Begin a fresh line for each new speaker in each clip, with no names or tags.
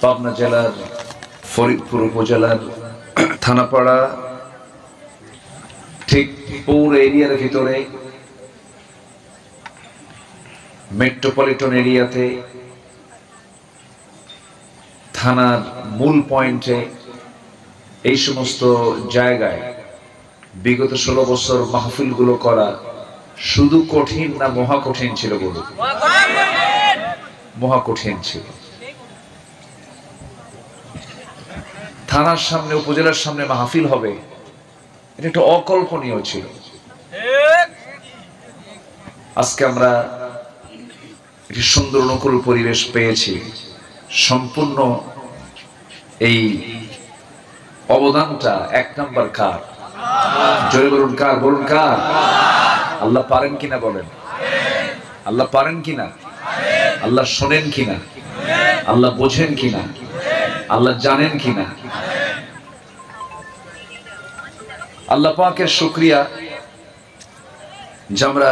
পাবনা জেলার ফরিদপুর উপজেলার থানাপাড়া ঠিক পৌর এরিয়ার ভিতরে মেট্রোপলিটন এরিয়াতে থানার মূল পয়েন্টে এই সমস্ত জায়গায় বিগত 16 বছর মাহফিলগুলো করা শুধু কঠিন না মহা কঠিন ছিল? বলুন, মহা কঠিন ছিল। থানার সামনে উপজেলার সামনে মাহফিল হবে, এটা একটা অকল্পনীয় ছিল। আজকে আমরা একটি সুন্দর অনুকূল পরিবেশ পেয়েছি। সম্পূর্ণ এই অবদানটা এক নাম্বার কার? জয় বলুন কার? বলুন কার? আল্লাহ পারেন কিনা বলেন? আল্লাহ পারেন কিনা? আল্লাহ শোনেন কিনা? আল্লাহ বোঝেন কিনা? আল্লাহ জানেন কিনা? আল্লাহ পাকের শুকরিয়া যে আমরা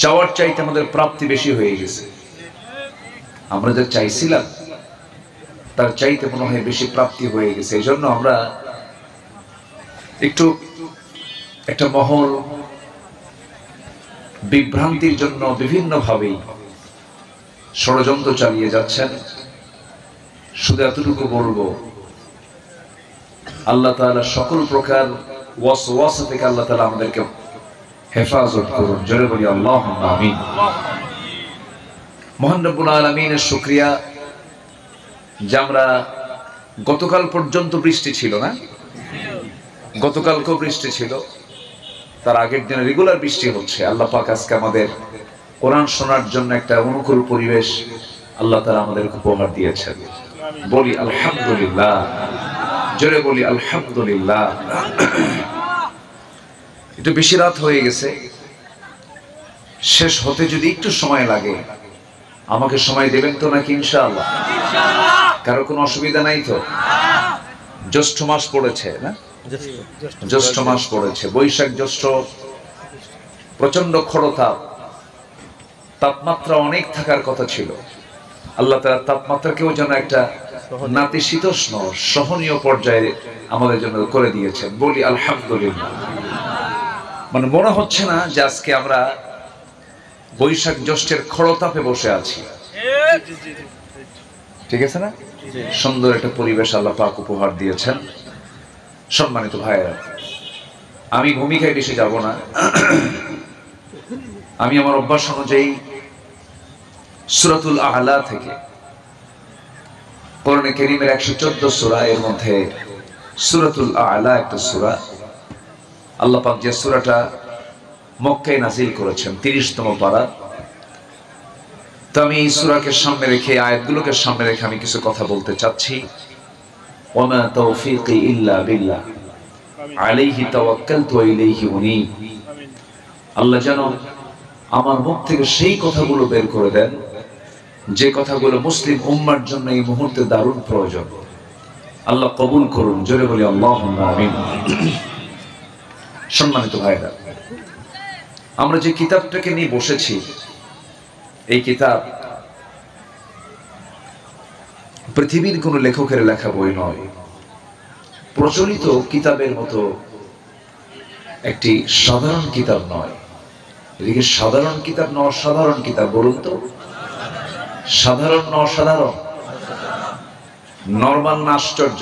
চাওয়ার চাইতে আমাদের প্রাপ্তি বেশি হয়ে গেছে। আমরা যা চাইছিলাম তার চাইতে মনে হয় বেশি প্রাপ্তি হয়ে গেছে। এই জন্য আমরা একটু একটা মহল বিভ্রান্তির জন্য বিভিন্নভাবেই ষড়যন্ত্র চালিয়ে যাচ্ছেন। শুধু এতটুকু বলবো, আল্লাহ তাআলা সকল প্রকার ওয়াসওয়াসা থেকে আল্লাহ তাআলা আমাদেরকে হেফাজত করুন। জোরে বলি আল্লাহুম্মা আমিন। মহান রব্বুল আলামিনের শুকরিয়া যে আমরা গতকাল পর্যন্ত বৃষ্টি ছিল না, গতকালকেও বৃষ্টি ছিল, তার আগের দিনে রেগুলার বৃষ্টি হচ্ছে। আল্লাহ পাক আজকে আমাদের কোরআন শোনার জন্য একটা অনুকূল পরিবেশ আল্লাহ তাআলা আমাদেরকে উপহার দিয়েছেন। বলি আলহামদুলিল্লাহ, জোরে বলি আলহামদুলিল্লাহ। একটু বেশি রাত হয়ে গেছে, শেষ হতে যদি একটু সময় লাগে আমাকে সময় দেবেন তো নাকি? ইনশাআল্লাহ। কারো কোনো অসুবিধা নাই তো? জ্যৈষ্ঠ মাস পড়েছে না? জ্যৈষ্ঠ মাস পড়েছে, বৈশাখ জ্যৈষ্ঠ, প্রচন্ড খরতাপ, তাপমাত্রা অনেক থাকার কথা ছিল। আল্লাহ তাআলা তাপমাত্রাকেও যেন একটা নাতিশীতোষ্ণ সহনীয় পর্যায়ে আমাদের জন্য করে দিয়েছেন। বলি আলহামদুলিল্লাহ। মানে মনে হচ্ছে না যে আজকে আমরা বৈশাখ জ্যৈষ্ঠের খরতাপে বসে আছি। ঠিক আছে না? সুন্দর একটা পরিবেশ আল্লাহ পাক উপহার দিয়েছেন। সম্মানিত ভাইয়েরা, আমি ভূমিকায় বেশি যাব না। আমি আমার অভ্যাস অনুযায়ী সূরাতুল আ'লা থেকে, কোরআনে কারীমের 114 সূরা, এর মধ্যে সূরাতুল আ'লা একটা সূরা। আল্লাহ পাক যে সূরাটা মক্কায় নাযিল করেছেন, 30তম পারা। তো আমি এই সূরাকে সামনে রেখে, আয়াতগুলোকে সামনে রেখে আমি কিছু কথা বলতে চাচ্ছি। ওয়ামা তাওফীকি ইল্লা বিল্লাহ আলাইহি তাওয়াক্কালতু ওয়া ইলাইহি উনীব। আল্লাহ যেন আমার মুখ থেকে সেই কথাগুলো বের করে দেন যে কথাগুলো মুসলিম উম্মার জন্য এই মুহূর্তে দারুণ প্রয়োজন। আল্লাহ কবুল করুন। জোরে বলি আল্লাহুম্মা আমিন। সম্মানিত ভাইরা, আমরা যে কিতাবটাকে নিয়ে বসেছি, এই কিতাব পৃথিবীর কোন লেখকের লেখা বই নয়, প্রচলিত কিতাবের মতো একটি সাধারণ কিতাব নয়। এদিকে সাধারণ কিতাব না অসাধারণ কিতাব? বলুন তো, সাধারণ না অসাধারণ? নরমাল না আশ্চর্য?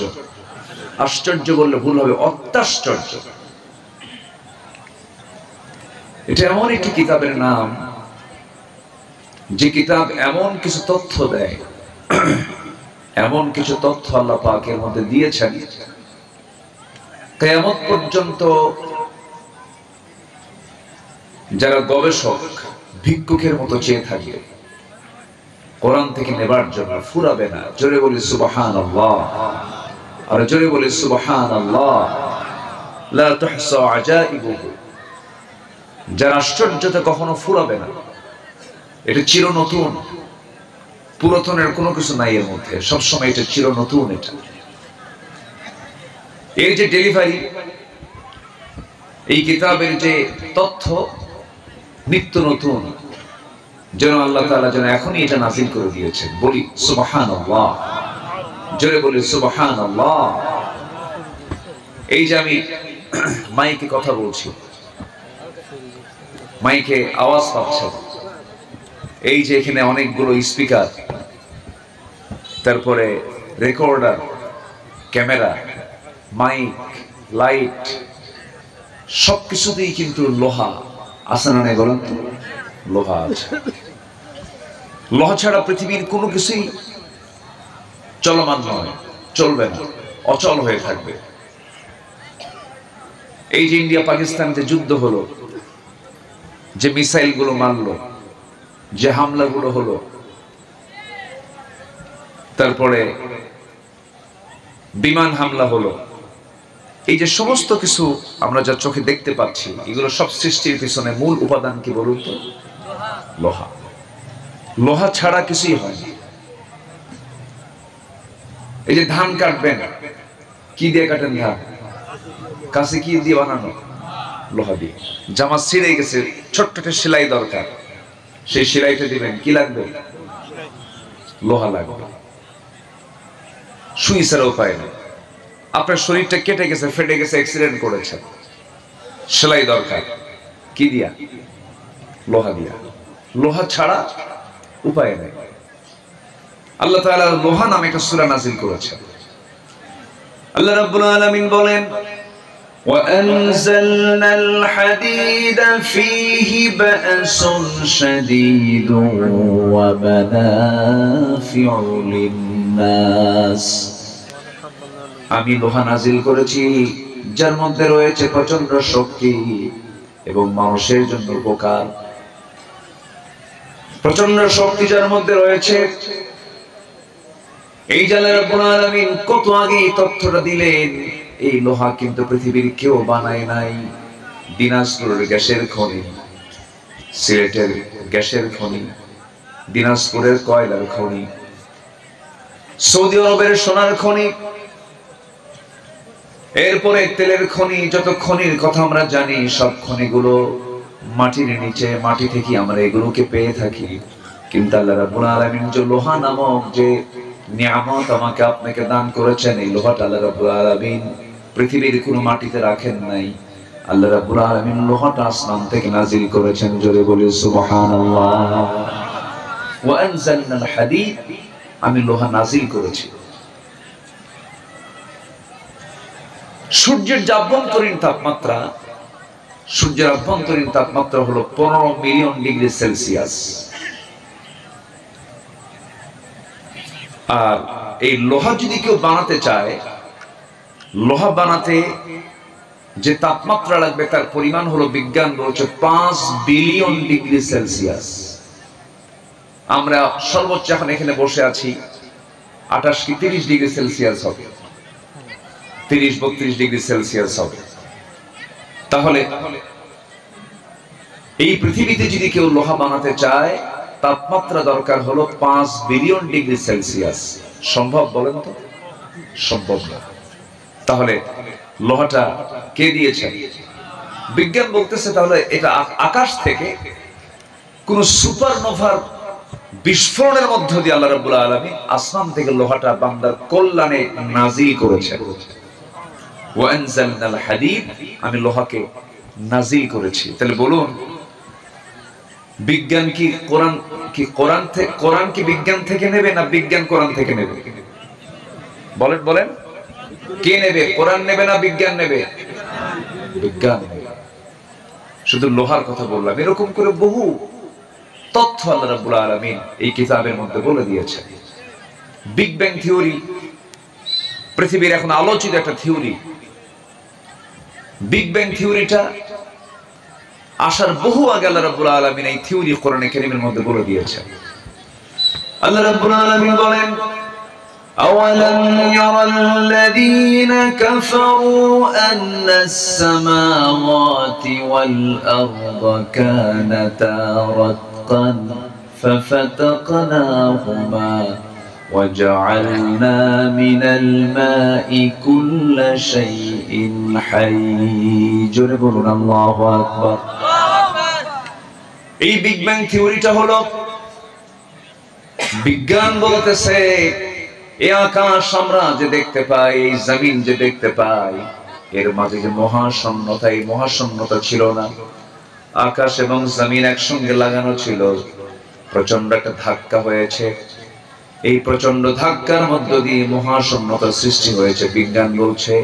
আশ্চর্য বললে ভুল হবে, অত্যাশ্চর্য। এটা এমন একটি কিতাবের নাম যে কিতাব এমন কিছু তথ্য দেয়, এমন কিছু তথ্য আল্লাহ পাক এর মধ্যে দিয়েছেন, কিয়ামত পর্যন্ত যারা গবেষক ভিক্ষুকের মতো চেয়ে থাকবে কোরআন থেকে নেবার জন্য, ফুরাবে না। জোরে বলি সুবহানাল্লাহ। আর জোরে বলি সুবহানাল্লাহ। লা তুহসা আজাইবুহু। যার আশ্চর্যতা কখনো ফুরাবে না। এটা চির নতুন, পুরাতনের কোনো কিছু নাই এর মধ্যে, সবসময় এটা চির নতুন। এটা এই যে ডেলিভারি, এই কিতাবের যে তথ্য নিত্য নতুন, যেন আল্লাহ তাআলা যেন এখনই এটা নাযিল করে দিয়েছেন। বলি সুবহানাল্লাহ, জোরে বলি সুবহানাল্লাহ। এই যে আমি মাইকে কথা বলছি, মাইকে আওয়াজ পাচ্ছে, এই যে এখানে অনেকগুলো স্পিকার, তারপরে রেকর্ডার, ক্যামেরা, মাইক, লাইট, সবকিছুতেই কিন্তু লোহা আছে না? বলেন তো, লোহা আছে। লোহা ছাড়া পৃথিবীর কোনো কিছুই চলমান নয়, চলবে না, অচল হয়ে থাকবে। এই যে ইন্ডিয়া পাকিস্তান যে যুদ্ধ হলো, যে মিসাইল গুলো মারলো, যে হামলাগুলো হলো, তারপরে বিমান হামলা হলো, এই যে সমস্ত কিছু আমরা যা চোখে দেখতে পাচ্ছি, এগুলো সব সৃষ্টির পিছনে মূল উপাদান কি বলুন তো? লোহা। লোহা ছাড়া কিছুই হয় না। এই যে ধান কাটবেন, কি দিয়ে কাটেন ধান? কাছে কি দিয়ে বানানো? লোহা দিয়ে। জামা ছিঁড়ে গেছে, ছোট্ট একটা সেলাই দরকার, সেই সেলাইটা দিবেন, কি লাগবে? লোহা লাগবে। সুই ছাড়া উপায় নেই। আপনার শরীরটা কেটে গেছে, ফেটে গেছে, অ্যাক্সিডেন্ট করেছে, সেলাই দরকার, কি দিয়া? লোহা দিয়া। লোহা ছাড়া উপায় নেই। আল্লাহ তাআলা লোহা নামে একটা সূরা নাযিল করেছেন। আল্লাহ রাব্বুল আলামিন বলেন, وَأَنزَلْنَا الْحَدِيدَ فِيهِ بَأْسٌ شَدِيدٌ وَمَنَافِعُ لِلنَّاسِ। আমি লোহা নাযিল করেছি যার মধ্যে রয়েছে প্রচন্ড শক্তি এবং মানুষের জন্য উপকার। প্রচন্ড শক্তি যার মধ্যে রয়েছে, এই জালাল রাব্বুল আলামিন কত আগে এই তথ্যটা দিলেন। এই লোহা কিন্তু পৃথিবীর কেউ বানায় নাই। দিনাজপুরের গ্যাসের খনি, সিলেটের গ্যাসের খনি, দিনাজপুরের কয়লার খনি, সৌদি আরবের সোনার খনি, এরপরে তেলের খনি, যত খনির কথা আমরা জানি সব খনিগুলো মাটির নিচে, মাটি থেকে আমরা এগুলোকে পেয়ে থাকি। কিন্তু আল্লাহ রাব্বুল আলামিন যে লোহা নামক যে নিয়ামত আমাকে আপনাকে দান করেছেন, এই লোহাটা আল্লাহ রাব্বুল আলামিন পৃথিবীর কোনো মাটিতে রাখেন নাই। আল্লাহ রাব্বুল আলামিন লোহাটা আসমান থেকে নাযিল করেছেন। জোরে বলি সুবহানাল্লাহ। ওয়া আনজালনাল হাদিদ, আমি লোহা নাযিল করেছি। সূর্যের যে আভ্যন্তরীণ তাপমাত্রা, সূর্যের আভ্যন্তরীণ তাপমাত্রা হলো 15 মিলিয়ন ডিগ্রি সেলসিয়াস। আর এই লোহা যদি কেউ বানাতে চায়, লোহা বানাতে যে তাপমাত্রা লাগবে তার পরিমাণ হলো, বিজ্ঞান বলছে 5 বিলিয়ন ডিগ্রি সেলসিয়াস। আমরা সর্বোচ্চ এখন এখানে বসে আছি 28 কি 30 ডিগ্রি সেলসিয়াস হবে, 30-32 ডিগ্রি সেলসিয়াস হবে। তাহলে এই পৃথিবীতে যদি কেউ লোহা বানাতে চায়, তাপমাত্রা দরকার হলো 5 বিলিয়ন ডিগ্রি সেলসিয়াস। সম্ভব বলেন তো? সম্ভব না। তাহলে লোহাটা কে দিয়েছেন? বিজ্ঞান বলতেছে তাহলে এটা আকাশ থেকে কোন সুপারনোভার বিস্ফোরণের মধ্য দিয়ে আল্লাহ রাব্বুল আলামিন আসমান থেকে লোহাটা বান্দার কল্যাণে নাযিল করেছেন। ওয়া আনজালনাল হাদিদ, আমি লোহাকে নাযিল করেছি। তাহলে বলুন, বিজ্ঞান কি কোরআন কি বিজ্ঞান থেকে নেবে না বিজ্ঞান কোরআন থেকে নেবে? বলেন বলেন, কে নেবে? কোরআন নেবে না বিজ্ঞান নেবে? বিজ্ঞান। শুধু লোহার কথা বললাম, এরকম করে বহু তথ্য আল্লাহ রাব্বুল আলামিন এই কিতাবের মধ্যে বলে দিয়েছেন। বিগ ব্যাং থিওরি পৃথিবীর এখন আলোচিত একটা থিওরি। বিগ ব্যাং থিওরিটা আসার বহু আগে আল্লাহ রাব্বুল আলামিন এই থিওরি কোরআনে কারীমের মধ্যে বলে দিয়েছেন। আল্লাহ রাব্বুল আলামিন বলেন, أَوَلَمْ يَرَ الَّذِينَ كَفَرُوا أَنَّ السَّمَاوَاتِ وَالْأَرْضَ كَانَتَا رَتْقًا فَفَتَقْنَاهُمَا وَجَعَلْنَا مِنَ الْمَاءِ كُلَّ شَيْءٍ حَيٍّ। জোরে বলুন আল্লাহু আকবার। এই বিগ ব্যাং থিওরিটা হলো, বিজ্ঞান বলতেছে এই আকাশ আমরা যে দেখতে পাই, এই জমিন যে দেখতে পাই, এর মাঝে যে মহাশূন্যতা, এই মহাশূন্যতা ছিল না। আকাশ এবং জমিন একসঙ্গে লাগানো ছিল, প্রচন্ড একটা ধাক্কা হয়েছে, এই প্রচন্ড ধাক্কার মধ্য দিয়ে মহাশূন্যতার সৃষ্টি হয়েছে, বিজ্ঞান বলছে।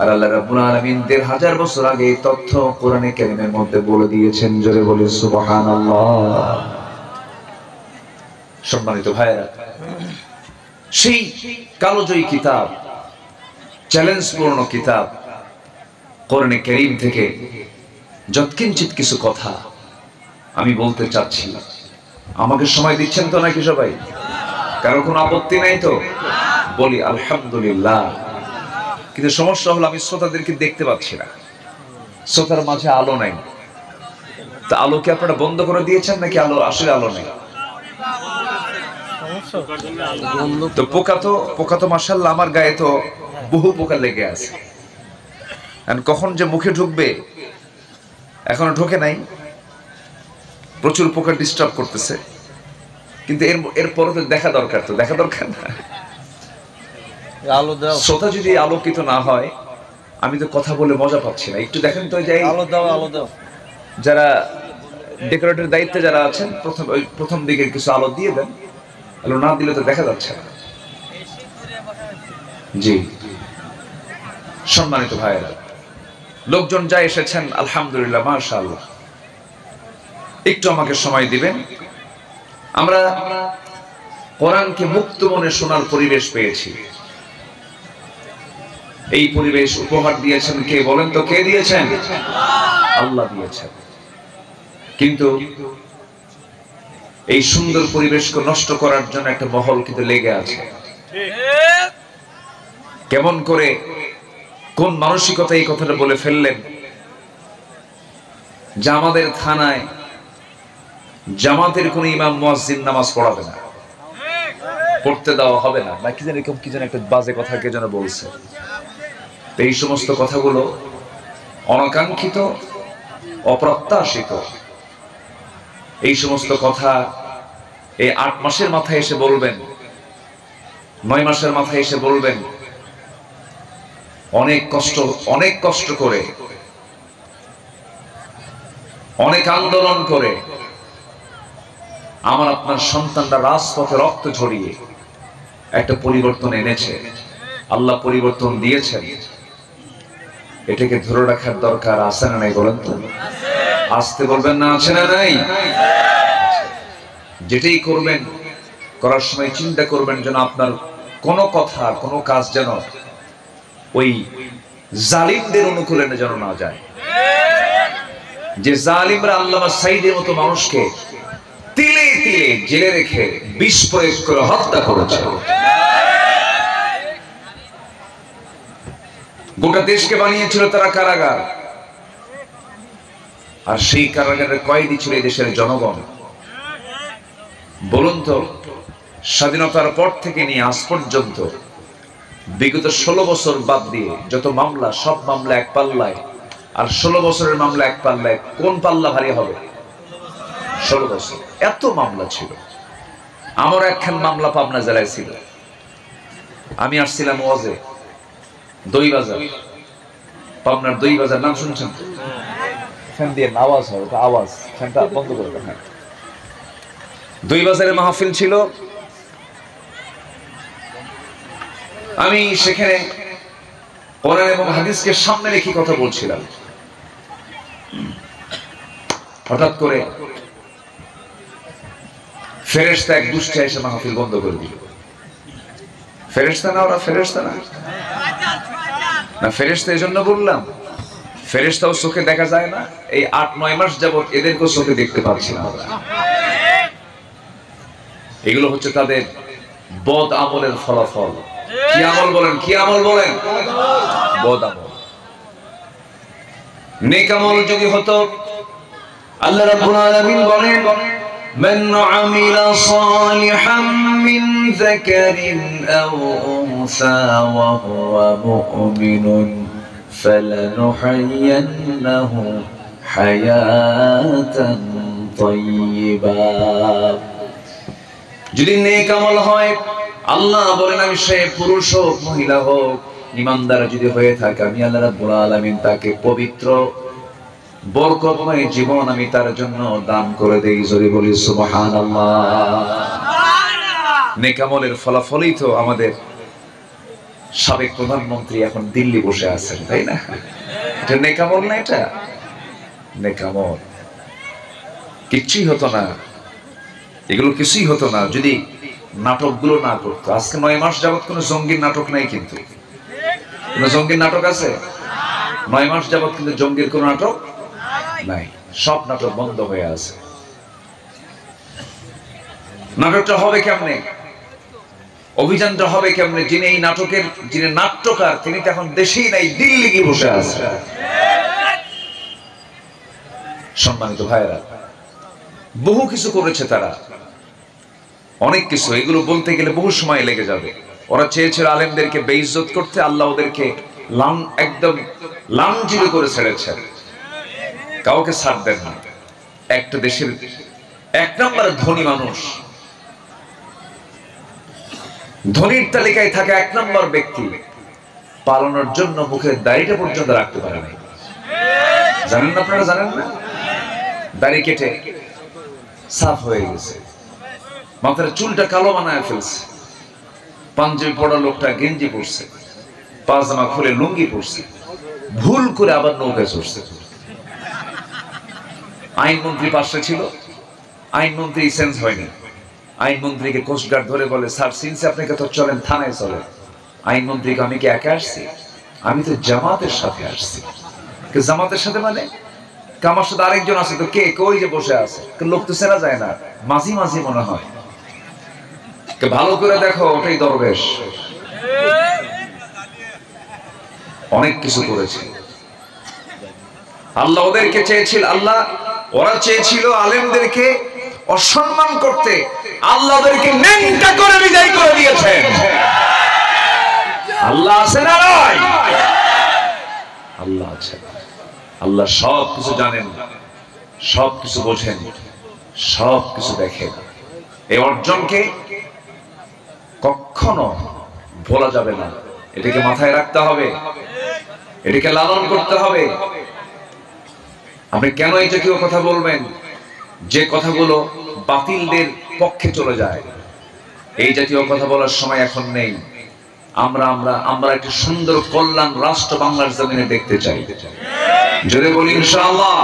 আর আল্লাহ রাব্বুল আলামিন ১৫০০ বছর আগে এই তথ্য কোরআনে কারীমের মধ্যে বলে দিয়েছেন। জোরে বলি সুবহানাল্লাহ। সম্মানিত ভাইরা, সেই কালোজয়ী কিতাব, চ্যালেঞ্জপূর্ণ কিতাব কোরআনে কারীম থেকে যৎকিঞ্চিত কিছু কথা আমি বলতে চাচ্ছি। আমাকে সময় দিচ্ছেন তো নাকি সবাই? কারো কোনো আপত্তি নাই তো? বলি আলহামদুলিল্লাহ। কিন্তু সমস্যা হলো আমি শ্রোতাদেরকে দেখতে পাচ্ছি না, শ্রোতার মাঝে আলো নাই। তা আলো কি আপনারা বন্ধ করে দিয়েছেন নাকি আলো আসলে আলো নেই? তো পোকা তো মাশাআল্লাহ আমার গায়ে তো বহু পোকা লেগে আছে। কখন যে মুখে ঢুকবে এখনো ঢোকে নাই, প্রচুর পোকা ডিস্টার্ব করতেছে। কিন্তু এরপরে তো দেখা দরকার, তো দেখা দরকার না? শ্রোতা যদি আলোকিত না হয়, আমি তো কথা বলে মজা পাচ্ছি না। একটু দেখেন তো, যাই আলো দাও। যারা ডেকোরেটরের দায়িত্বে যারা আছেন, প্রথম দিকে কিছু আলো দিয়ে দেন, আলো না দিলে তো দেখা যাচ্ছে না। জি সম্মানিত ভাইয়েরা, লোকজন যা এসেছেন আলহামদুলিল্লাহ, মাশাআল্লাহ। একটু আমাকে সময় দিবেন। আমরা কোরআনকে মুক্ত মনে শোনার পরিবেশ পেয়েছি। এই পরিবেশ উপহার দিয়েছেন কে বলেন তো? কে দিয়েছেন? আল্লাহ দিয়েছেন। কিন্তু এই সুন্দর পরিবেশকে নষ্ট করার জন্য একটা মহল কিন্তু লেগে আছে। কেমন করে, কোন মানসিকতা এই কথাটা বলে ফেললেন যে আমাদের থানায় জামাতের কোন ইমাম মুয়াজ্জিন নামাজ পড়াবে না, পড়তে দেওয়া হবে না, না কি যেন একটা বাজে কথা কে যেন বলছে। এই সমস্ত কথাগুলো অনাকাঙ্ক্ষিত, অপ্রত্যাশিত। এই সমস্ত কথা এই ৮ মাসের মাথায় এসে বলবেন, ৯ মাসের মাথায় এসে বলবেন, অনেক কষ্ট করে, অনেক আন্দোলন করে আমার আপনার সন্তানরা রাজপথে রক্ত ঝরিয়ে একটা পরিবর্তন এনেছে। আল্লাহ পরিবর্তন দিয়েছেন, এটাকে ধরে রাখার দরকার আছে না নাই বলেন তো? আসতে বলবেন না, আছে না নাই? যেটাই করবেন, করার সময় চিন্তা করবেন যেন আপনার কোনো কথা, কোনো কাজ যেন ওই জালিমদের অনুকূলে যেন না যায়। যে জালিমরা আল্লামা সাইদের মতো মানুষকে তিলে তিলে জেলে রেখে বিষ প্রয়োগ করে হত্যা করেছে, গোটা দেশকে বানিয়েছিল তারা কারাগার। আর সেই কারাগারের কয়েদি ছিল এই দেশের জনগণ। বলুন তো, স্বাধীনতার পর থেকে নিয়ে আজ পর্যন্ত বিগত 16 বছর বাদ দিয়ে যত মামলা, সব মামলা এক পাল্লায়, আর 16 বছরের মামলা এক পাল্লায়, কোন পাল্লা ভারী হবে? 16 বছর। এত মামলা ছিল। আমার একখান মামলা পাবনা জেলায় ছিল। আমি আসছিলাম ওয়াজে, দইবাজার, পাবনার দইবাজার, নাম শুনছেন? ফ্যান দিয়ে আওয়াজ হয়, ওটা আওয়াজ, ফ্যানটা বন্ধ করে দেন। হ্যাঁ, দইবাজারে মাহফিল ছিল। আমি সেখানে কোরআন এবং হাদিসকে সামনে রেখে কথা বলছিলাম। হঠাৎ করে ফেরেশতা এক দুষ্টে এসে মাহফিল বন্ধ করে দিল। ফেরেশতা না, ওরা ফেরেশতা না, না ফেরেশতা এই জন্য বললাম, ফেরেশতাও চোখে দেখা যায় না। এই ৮-৯ মাস যাবত এদেরকেও চোখে দেখতে পাচ্ছি না। এগুলো হচ্ছে তাদের বদ আমলের ফলাফল। কি আমল বলেন? কি আমল বলেন? বদ আমল। নেক আমল যদি হতো, আল্লাহ রাব্বুল আলামিন বলেন, মান আমিলা সালিহাম মিন যাকারিন আও উনসা ওয়া হুয়া মুমিনুন ফালানুহয়িন্নাহু হায়াতান তাইয়্যিবা। যদি নেক আমল হয়, আল্লাহ বলেন আমি সে পুরুষ হোক মহিলা হোক ঈমানদার যদি হয়ে থাকে, আমি আল্লাহ রাব্বুল আলামিন তাকে পবিত্র বরকতময় জীবন আমি তার জন্য দান করে দেই। জোরে বলি সুবহানাল্লাহ। নেক আমলের ফলাফলই তো আমাদের সাবেক প্রধানমন্ত্রী এখন দিল্লি বসে আছেন, তাই না? এটা নেক আমল না? এটা নেক আমল। কিছুই হতো না, এগুলো কিছুই হতো না যদি নাটকগুলো না করতো। আজকে 9 মাস যাবত কোনো জঙ্গির নাটক নাই, কিন্তু কোনো জঙ্গির নাটক আছে? 9 মাস যাবত কিন্তু জঙ্গির কোনো নাটক নাই, সব নাটক বন্ধ হয়ে আছে। নাটকটা হবে কেমনে, অভিযানটা হবে কেমনে? যিনি এই নাটকের যিনি নাট্যকার তিনি তো এখন দেশেই নাই, দিল্লি গিয়ে বসে আছে। সম্মানিত ভাইরা, বহু কিছু করেছে তারা, অনেক কিছু, এগুলো বলতে গেলে বহু সময় লেগে যাবে। ওরা চেয়েছিল আলেমদেরকে বেইজ্জত করতে, আল্লাহ ওদেরকে একদম লাঞ্ছিত করে ছেড়েছেন, কাউকে ছাড় দেন না। একটা দেশের 1 নম্বর ধনী মানুষ, ধনীর তালিকায় থাকে 1 নম্বর ব্যক্তি, পালানোর জন্য মুখের দাড়িটা পর্যন্ত রাখতে পারে নাই। জানেন না? আপনারা জানেন না? দাড়ি কেটে সাফ হয়ে গেছে, মাথার চুলটা কালো বানায় ফেলছে, পাঞ্জাবি পড়া লোকটা গেঞ্জি পরছে, পাজামা খুলে লুঙ্গি পরছে, ভুল করে আবার নৌকায় চড়ছে। আইনমন্ত্রী পাশে ছিল, আইনমন্ত্রী সেন্স হয়নি, আইনমন্ত্রীকে কোস্টগার্ড ধরে বলে, স্যার সিনসে আপনাকে তো চলেন, থানায় চলে। আইনমন্ত্রীকে, আমি কি একা আসছি? আমি তো জামাতের সাথে আসছি। জামাতের সাথে মানে? আমার সাথে আরেকজন আছে। তো কে? ওই যে বসে আছে। লোক তো চেনা যায় না, মাঝি মাঝি মনে হয়, ভালো করে দেখো ওটাই দরবেশ। অনেক কিছু করেছে আল্লাহ। ওদেরকে চেয়েছিল আল্লাহ, ওরা চেয়েছিল আলেমদেরকে অসম্মান করতে, আল্লাহ ওদেরকে নেংটা করে বিদায় করে দিয়েছেন। আল্লাহ আছে না নাই? আল্লাহ আছে। আল্লাহ সব কিছু জানেন, সব কিছু বোঝেন, সব কিছু দেখেন। এই অর্জনকে কখনো ভোলা যাবে না, এটাকে মাথায় রাখতে হবে, এটাকে লালন করতে হবে। আপনি কেন এই জাতীয় কথা বলবেন যে কথাগুলো বাতিলদের পক্ষে চলে যায়? এই জাতীয় কথা বলার সময় এখন নেই। আমরা আমরা আমরা একটা সুন্দর কল্যাণ রাষ্ট্র বাংলার জমিনে দেখতে চাই। যদি বলি ইনশাআল্লাহ।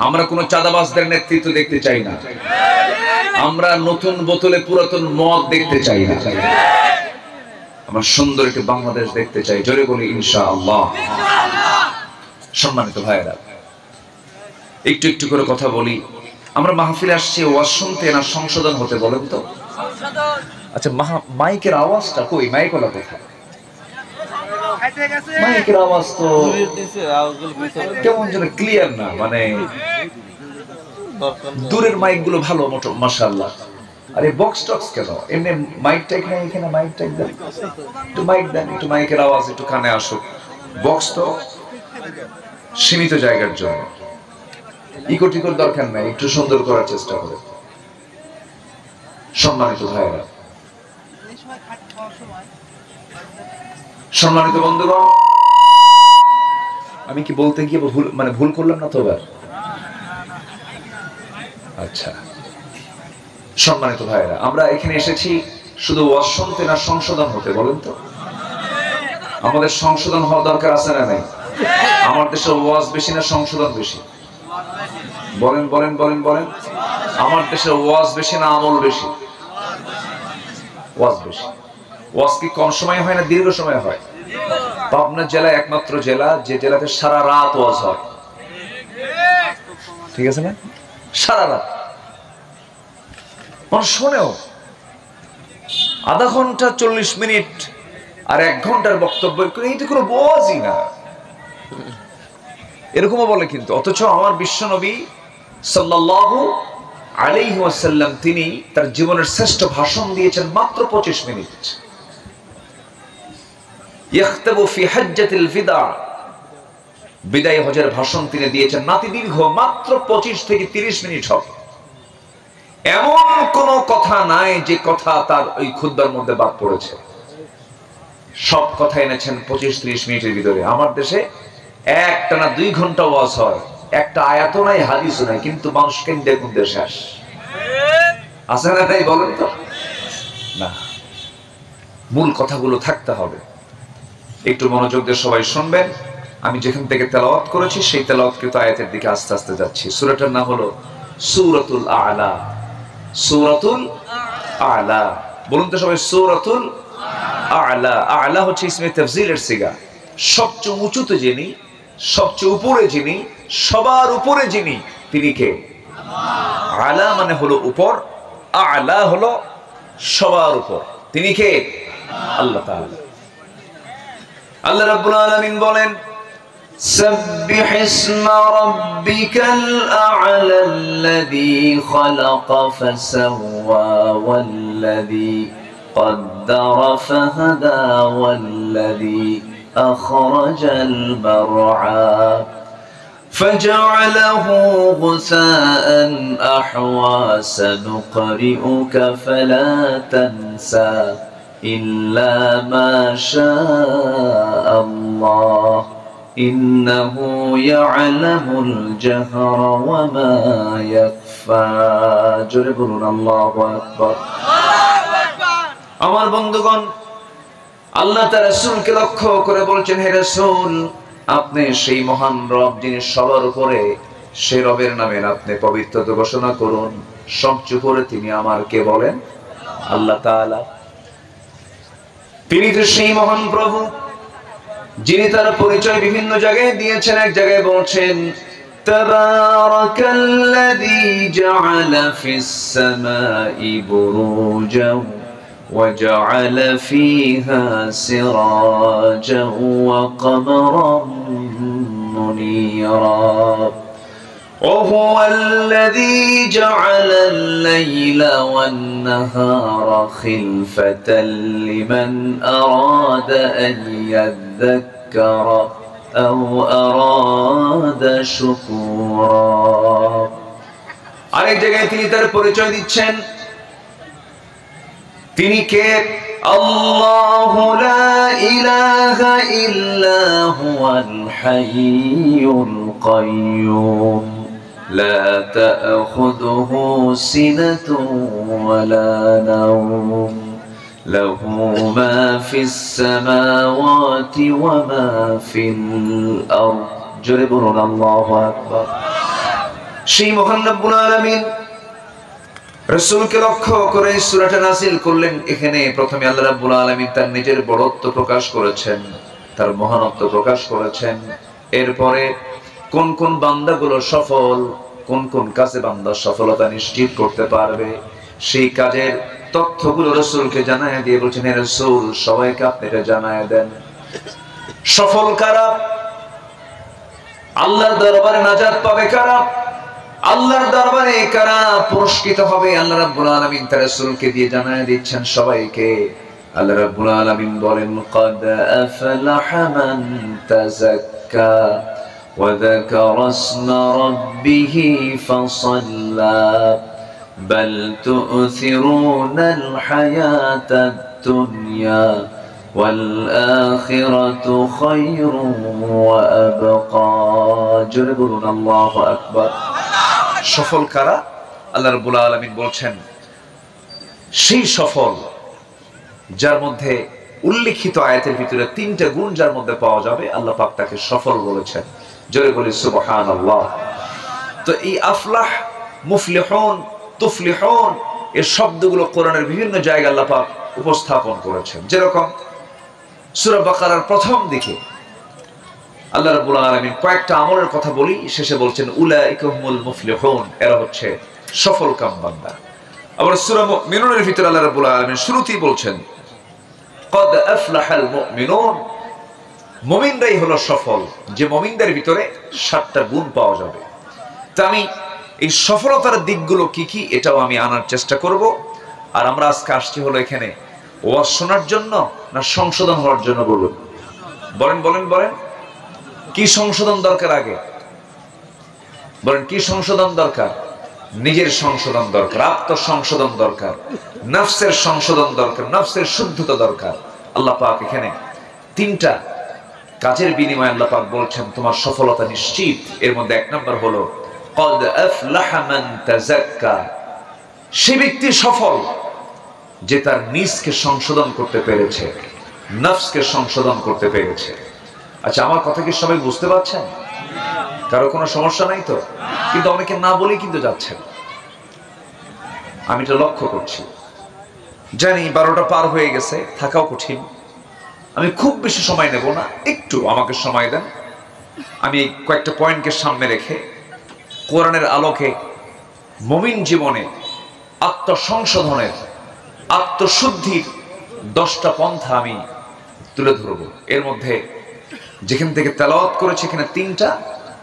আমরা কোনো চাঁদাবাজদের নেতৃত্ব দেখতে চাই না, আমরা নতুন বোতলে পুরাতন মদ দেখতে চাই না, আমরা সুন্দর একটি বাংলাদেশ দেখতে চাই। জোরে বলি ইনশাআল্লাহ। সম্মানিত ভাইয়েরা, একটু একটু করে কথা বলি। আমরা মাহফিলে আসছি ওয়াজ শুনতে না সংশোধন হতে, বলেন তো? আচ্ছা, মাইকের আওয়াজটা কই? মাইক ওলা কোথায়? মাইকের আওয়াজ তো কেমন যেন ক্লিয়ার না, মানে দূরের মাইক গুলো ভালো, মাশাআল্লাহ। আরে বক্স টক্স কেন? এমনি মাইক টাইক নাই এখানে? মাইক টাইক দেন, একটু মাইক দেন, একটু মাইকের আওয়াজ একটু কানে আসুক। বক্স তো সীমিত জায়গার জন্য, ইকো টিকোর দরকার নাই, একটু সুন্দর করার চেষ্টা করে। সম্মানিত ভাইয়েরা, সম্মানিত বন্ধুগণ, আমি কি বলতে গিয়ে ভুল করলাম না তো এবার? আচ্ছা, সম্মানিত ভাইয়েরা, আমরা এখানে এসেছি শুধু ওয়াজ শুনতে না সংশোধন হতে, বলেন তো? আমাদের সংশোধন হওয়া দরকার আছে না নাই? আমার দেশে ওয়াজ বেশি না সংশোধন বেশি? বলেন বলেন বলেন বলেন। আমার দেশে ওয়াজ বেশি না আমল বেশি? ওয়াজ বেশি। ওয়াজ কি কম সময় হয় না দীর্ঘ সময় হয়? পাবনা জেলা একমাত্র জেলা যে জেলাতে সারা রাত ওয়াজ হয়, ঠিক আছে না? সারা রাত মানুষ শোনেও। আধা ঘন্টা 40 মিনিট আর 1 ঘন্টার বক্তব্য, এইটা কোনো ওয়াজই না, এরকমও বলে কিন্তু। অথচ আমার বিশ্বনবী সাল্লাল্লাহু আলাইহি ওয়াসাল্লাম তিনি তার জীবনের শ্রেষ্ঠ ভাষণ দিয়েছেন মাত্র 25 মিনিট। ইখতাবু ফি হাজ্জাতিল ফিদা, বিদায় হজের ভাষণ তিনি দিয়েছেন, নাতি দীর্ঘ, মাত্র 25 থেকে 30 মিনিট হবে। এমন কোন কথা নাই যে কথা তার ওই খুতবার মধ্যে বাদ পড়েছে। সব কথা এনেছেন 25-30 মিনিটের ভিতরে। আমার দেশে একটানা 2 ঘন্টা ওয়াজ হয়, একটা আয়াতও নাই, হাদিসও নাই, কিন্তু মানুষ কেন্দ্রে কেন্দ্রে শেষ। আছে না তাই বলেন তো? না, মূল কথাগুলো থাকতে হবে। একটু মনোযোগ দিয়ে সবাই শুনবেন। আমি যেখান থেকে তেলাওয়াত করেছি সেই তেলাওয়াতকৃত আয়াতের দিকে আস্তে আস্তে যাচ্ছি। সূরাটার নাম হলো সূরাতুল আ'লা। সূরাতুল আ'লা বলুন তো সবাই, সূরাতুল আ'লা। আ'লা হচ্ছে ইসমে তাফজিলের সিগা। সবচেয়ে উঁচুতে যিনি, সবচেয়ে উপরে যিনি, সবার উপরে যিনি, তিনি কে? আ'লা মানে হলো উপর, আ'লা হলো সবার উপর। তিনি কে? আল্লাহ তাআলা। আল্লাহ রাব্বুল আলামিন বলেন, سبح اسم ربك الأعلى الذي خلق فسوى والذي قدر فهدى والذي أخرج المرعى فجعله غثاء أحوى سنقرئك فلا تنسى إلا ما شاء الله إنه يعلم الجهر وما يخفى জোরে বলুন আল্লাহু আকবার। আমার বন্ধুগণ, আল্লাহ তার রাসূলকে লক্ষ্য করে বলছেন, হে রাসূল, আপনি সেই মহান রব যিনি সবার উপরে, সেই রবের নামে আপনি পবিত্রতা ঘোষণা করুন। সবচেয়ে উপরে তিনি আমার কে বলেন? আল্লাহ তাআলা। তিনি তো সেই মহান প্রভু যিনি তার পরিচয় বিভিন্ন জায়গায় দিয়েছেন। এক জায়গায় বলছেন, তাবারাকাল্লাযী জাআলা ফিস সামাই বুরুজাও ওয়া জাআলা ফীহা সিরাজাও ওয়া কমারান মুনীরা وهو الذي جعل الليل والنهار خلفة لمن أراد أن يذكر أو أراد شكورا। আরেক জায়গায় তিনি তার পরিচয় দিচ্ছেন, তিনি কে? আল্লাহু লা ইলাহা ইল্লা হুয়াল হাইয়ুল কাইয়্যুম لا تأخذه سنة ولا نوم له ما في السماوات وما في الأرض জোরে বলুন আল্লাহু আকবার। সেই মহান রব্বুল আলামিন রাসূলকে লক্ষ্য করে সূরাটা নাযিল করলেন। এখানে প্রথমে আল্লাহ রাব্বুল আলামিন তার নিজের বড়ত্ব প্রকাশ করেছেন, তার মহানত্ব প্রকাশ করেছেন। এরপরে কোন কোন বান্দাগুলো সফল, কোন কোন কাজে বান্দা সফলতা নিশ্চিত করতে পারবে, সেই কাজের তথ্যগুলো রাসূলকে জানায় দিয়ে বলছেন, হে রাসূল, সবাইকে আপনি এটা জানায় দেন। সফল কারা? আল্লাহর দরবারে নাজাত পাবে কারা? আল্লাহর দরবারে কারা পুরস্কৃত হবে? আল্লাহ রাব্বুল আলামিন তার রাসূলকে দিয়ে জানায় দিচ্ছেন সবাইকে। আল্লাহ রাব্বুল আলামিন বলেন, قد أفلح من تزكى وذكر اسم ربه فصلى بل تؤثرون الحياة الدنيا والآخرة خير وأبقى জোরে বলুন আল্লাহু আকবার। সফল কারা? আল্লাহ রাব্বুল আলামিন বলছেন, সেই সফল যার মধ্যে উল্লেখিত আয়াতের ভিতরে 3টা গুণ যার মধ্যে পাওয়া যাবে, আল্লাহ পাক তাকে সফল বলেছেন। জোরে বলি সুবহানাল্লাহ। তো এই আফলাহ, মুফলিহুন, তুফলিহুন এই শব্দগুলো কোরআনের বিভিন্ন জায়গায় আল্লাহ পাক উপস্থাপন করেছেন। যেরকম সূরা বাকারার প্রথম দিকে আল্লাহ রাব্বুল আলামিন কয়েকটা আমলের কথা বলি, শেষে বলছেন উলাইকা হুমুল মুফলিহুন, এরা হচ্ছে সফলকাম বান্দা। আবার সূরা মুমিনুনের ভিতরে আল্লাহ রাব্বুল আলামিন শুরুতেই বলছেন, قد أفلح المؤمنون, মুমিনরাই হলো সফল, যে মুমিনদের ভিতরে 7টা গুণ পাওয়া যাবে। তা আমি এই সফলতার দিকগুলো কি কি এটাও আমি আনার চেষ্টা করব। আর আমরা আজকে আসছি হলো এখানে ওয়াজ শোনার জন্য না সংশোধন হওয়ার জন্য? বলুন, বলেন বলেন বলেন। কি সংশোধন দরকার? আগে বলেন, কি সংশোধন দরকার? নিজের সংশোধন দরকার, আত্মসংশোধন দরকার, নফসের সংশোধন দরকার, নফসের শুদ্ধতা দরকার। আল্লাহ পাক এখানে তিনটা কাজের বিনিময়ে আল্লাহ পাক বলছেন তোমার সফলতা নিশ্চিত। এর মধ্যে এক নম্বর হলো ক্বাদ আফলাহা মান তাযাক্কা, সে ব্যক্তি সফল যে তার নিজকে সংশোধন করতে পেরেছে, নফসকে সংশোধন করতে পেরেছে। আচ্ছা, আমার কথা কি সবাই বুঝতে পারছেন? কারো কোনো সমস্যা নাই তো? কিন্তু অনেকে না বলেই কিন্তু যাচ্ছেন, আমি এটা লক্ষ্য করছি। জানি 12টা পার হয়ে গেছে, থাকাও কঠিন। আমি খুব বেশি সময় নেব না, একটু আমাকে সময় দেন। আমি কয়েকটা পয়েন্টকে সামনে রেখে কোরআনের আলোকে মুমিন জীবনে আত্মসংশোধনের, আত্মশুদ্ধির 10টা পন্থা আমি তুলে ধরব। এর মধ্যে যেখান থেকে তেলাওয়াত করেছে এখানে 3টা,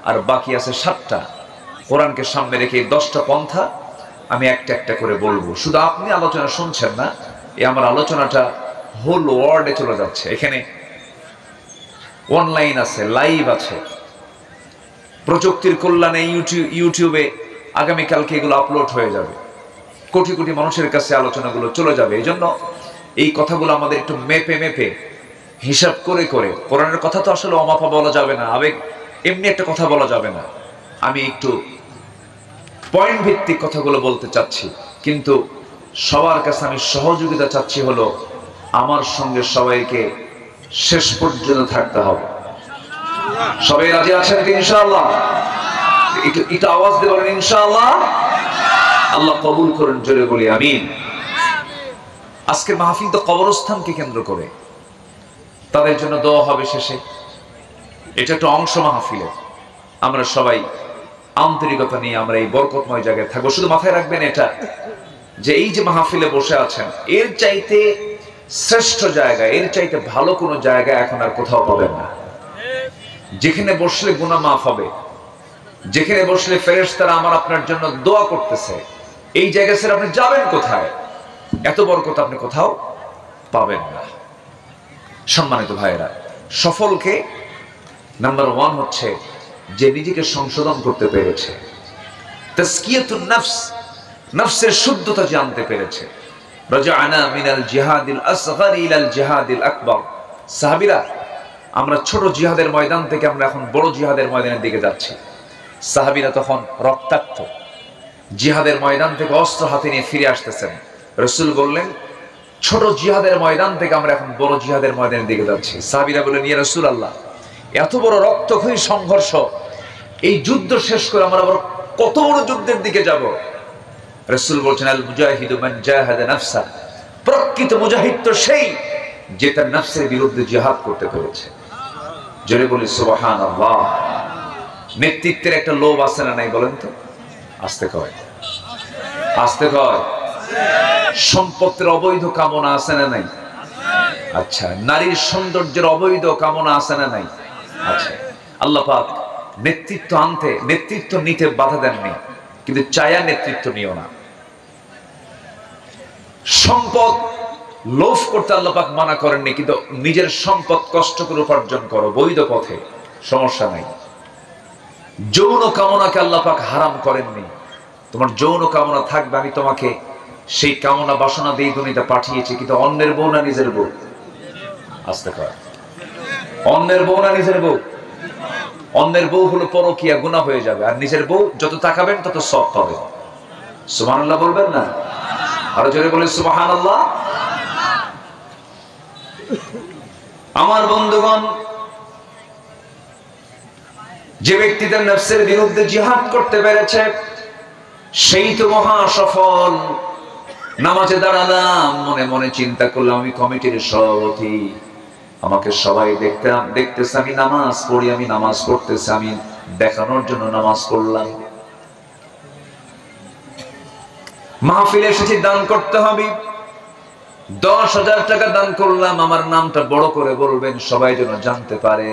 আর বাকি আছে 7টা। কোরআনকে সামনে রেখে 10টা পন্থা আমি একটা একটা করে বলবো। শুধু আপনি আলোচনা শুনছেন না, এই আমার আলোচনাটা হোল ওয়ার্ল্ডে চলে যাচ্ছে। এখানে অনলাইন আছে, লাইভ আছে, প্রযুক্তির কল্যাণে ইউটিউবে আগামীকালকে এগুলো আপলোড হয়ে যাবে, কোটি কোটি মানুষের কাছে আলোচনাগুলো চলে যাবে। এই জন্য এই কথাগুলো আমাদের একটু মেপে মেপে হিসাব করে করে, কোরআনের কথা তো আসলে অমাপা বলা যাবে না, আবেগ এমনি একটা কথা বলা যাবে না। আমি একটু পয়েন্ট ভিত্তিক কথাগুলো বলতে চাচ্ছি, কিন্তু সবার কাছে আমি সহযোগিতা চাচ্ছি হলো আমার সঙ্গে সবাইকে শেষ পর্যন্ত থাকতে হবে। সবাই রাজি আছেন কি ইনশাআল্লাহ? একটু আওয়াজ দিয়ে বলেন ইনশাআল্লাহ। আল্লাহ কবুল করেন, জোরে বলি আমিন। আজকের মাহফিল তো কবরস্থানকে কেন্দ্র করে, তাদের জন্য দোয়া হবে শেষে। এটা একটা অংশ মাহফিলের। আমরা সবাই আন্তরিকতা নিয়ে আমরা এই বরকতময় জায়গায় থাকবো। শুধু মাথায় রাখবেন এটা, যে এই যে মাহফিলে বসে আছেন, এর চাইতে শ্রেষ্ঠ জায়গা, এর চাইতে ভালো কোনো জায়গা এখন আর কোথাও পাবেন না। যেখানে বসলে গুনাহ মাফ হবে, যেখানে বসলে ফেরেশতারা আমার আপনার জন্য দোয়া করতেছে, এই জায়গা ছেড়ে আপনি যাবেন কোথায়? এত বরকত আপনি কোথাও পাবেন না। সম্মানিত ভাইয়েরা, সফলকে নাম্বার 1 হচ্ছে যে নিজেকে সংশোধন করতে পেরেছে, তাজকিয়াতুন নফস, নফসের শুদ্ধতা জানতে পেরেছে। রাজআনা মিনাল জিহাদিল আসগর ইলাল জিহাদিল আকবার। সাহাবীরা, আমরা ছোট জিহাদের ময়দান থেকে আমরা এখন বড় জিহাদের ময়দানের দিকে যাচ্ছি। সাহাবীরা তখন রক্তাক্ত জিহাদের ময়দান থেকে অস্ত্র হাতে নিয়ে ফিরে আসতেছেন। রাসূল বললেন, ছোট জিহাদের ময়দান থেকে আমরা এখন বড় জিহাদের ময়দানের দিকে যাচ্ছি। সাহাবীরা বললেন, ইয়া রাসূলুল্লাহ, এত বড় রক্তক্ষয়ী সংঘর্ষ, এই যুদ্ধ শেষ করে আমরা আবার কত বড় যুদ্ধের দিকে যাব? রাসূল বলছেন, আল মুজাহিদু মান জাহাদা নাফসা, প্রকৃত মুজাহিদ তো সেই যে তার নফসের বিরুদ্ধে জিহাদ করতে পেরেছে। জোরে বলি সুবহানাল্লাহ। নেতৃত্বের একটা লোভ আছে না নাই বলেন তো? আস্তে কয়, আস্তে কয়। সম্পদের অবৈধ কামনা আছে না নাই? আচ্ছা, নারীর সৌন্দর্যের অবৈধ কামনা আছে না নাই? আচ্ছা, আল্লাহ পাক নেতৃত্ব আনতে, নেতৃত্ব নিতে বাধা দেননি, কিন্তু চায়া নেতৃত্ব নিও না। সম্পদ লোভ করতে আল্লাহ পাক মানা করেননি, কিন্তু নিজের সম্পদ কষ্ট করে উপার্জন করো বৈধ পথে, সমস্যা নাই। যৌন কামনাকে আল্লাহ পাক হারাম করেননি। তোমার যৌন কামনা থাকবে, আমি তোমাকে সেই কামনা বাসনা দিয়ে দুনিয়াতে পাঠিয়েছি, কিন্তু অন্যের বউ না নিজের বউ? আস্তে কর। অন্যের বউ না নিজের বউ? অন্যের বউ হলো পরকীয়া, গুনাহ হয়ে যাবে। আর নিজের বউ যত তাকাবেন তত সওয়াব পাবেন। সুবহানাল্লাহ বলবেন না? আরো জোরে বলেন সুবহানাল্লাহ। আমার বন্ধুগণ, যে ব্যক্তি তার নফসের বিরুদ্ধে জিহাদ করতে পেরেছে সেই তো মহা সফল। নামাজে দাঁড়ালাম, মনে মনে চিন্তা করলাম আমি কমিটির সভাপতি, আমাকে সবাই দেখতেছে আমি নামাজ পড়ি, আমি নামাজ পড়তেছি, আমি দেখানোর জন্য নামাজ পড়লাম। মাহফিলে এসেছি, দান করতে হবে, 10,000 টাকা দান করলাম, আমার নামটা বড় করে বলবেন সবাই যেন জানতে পারে।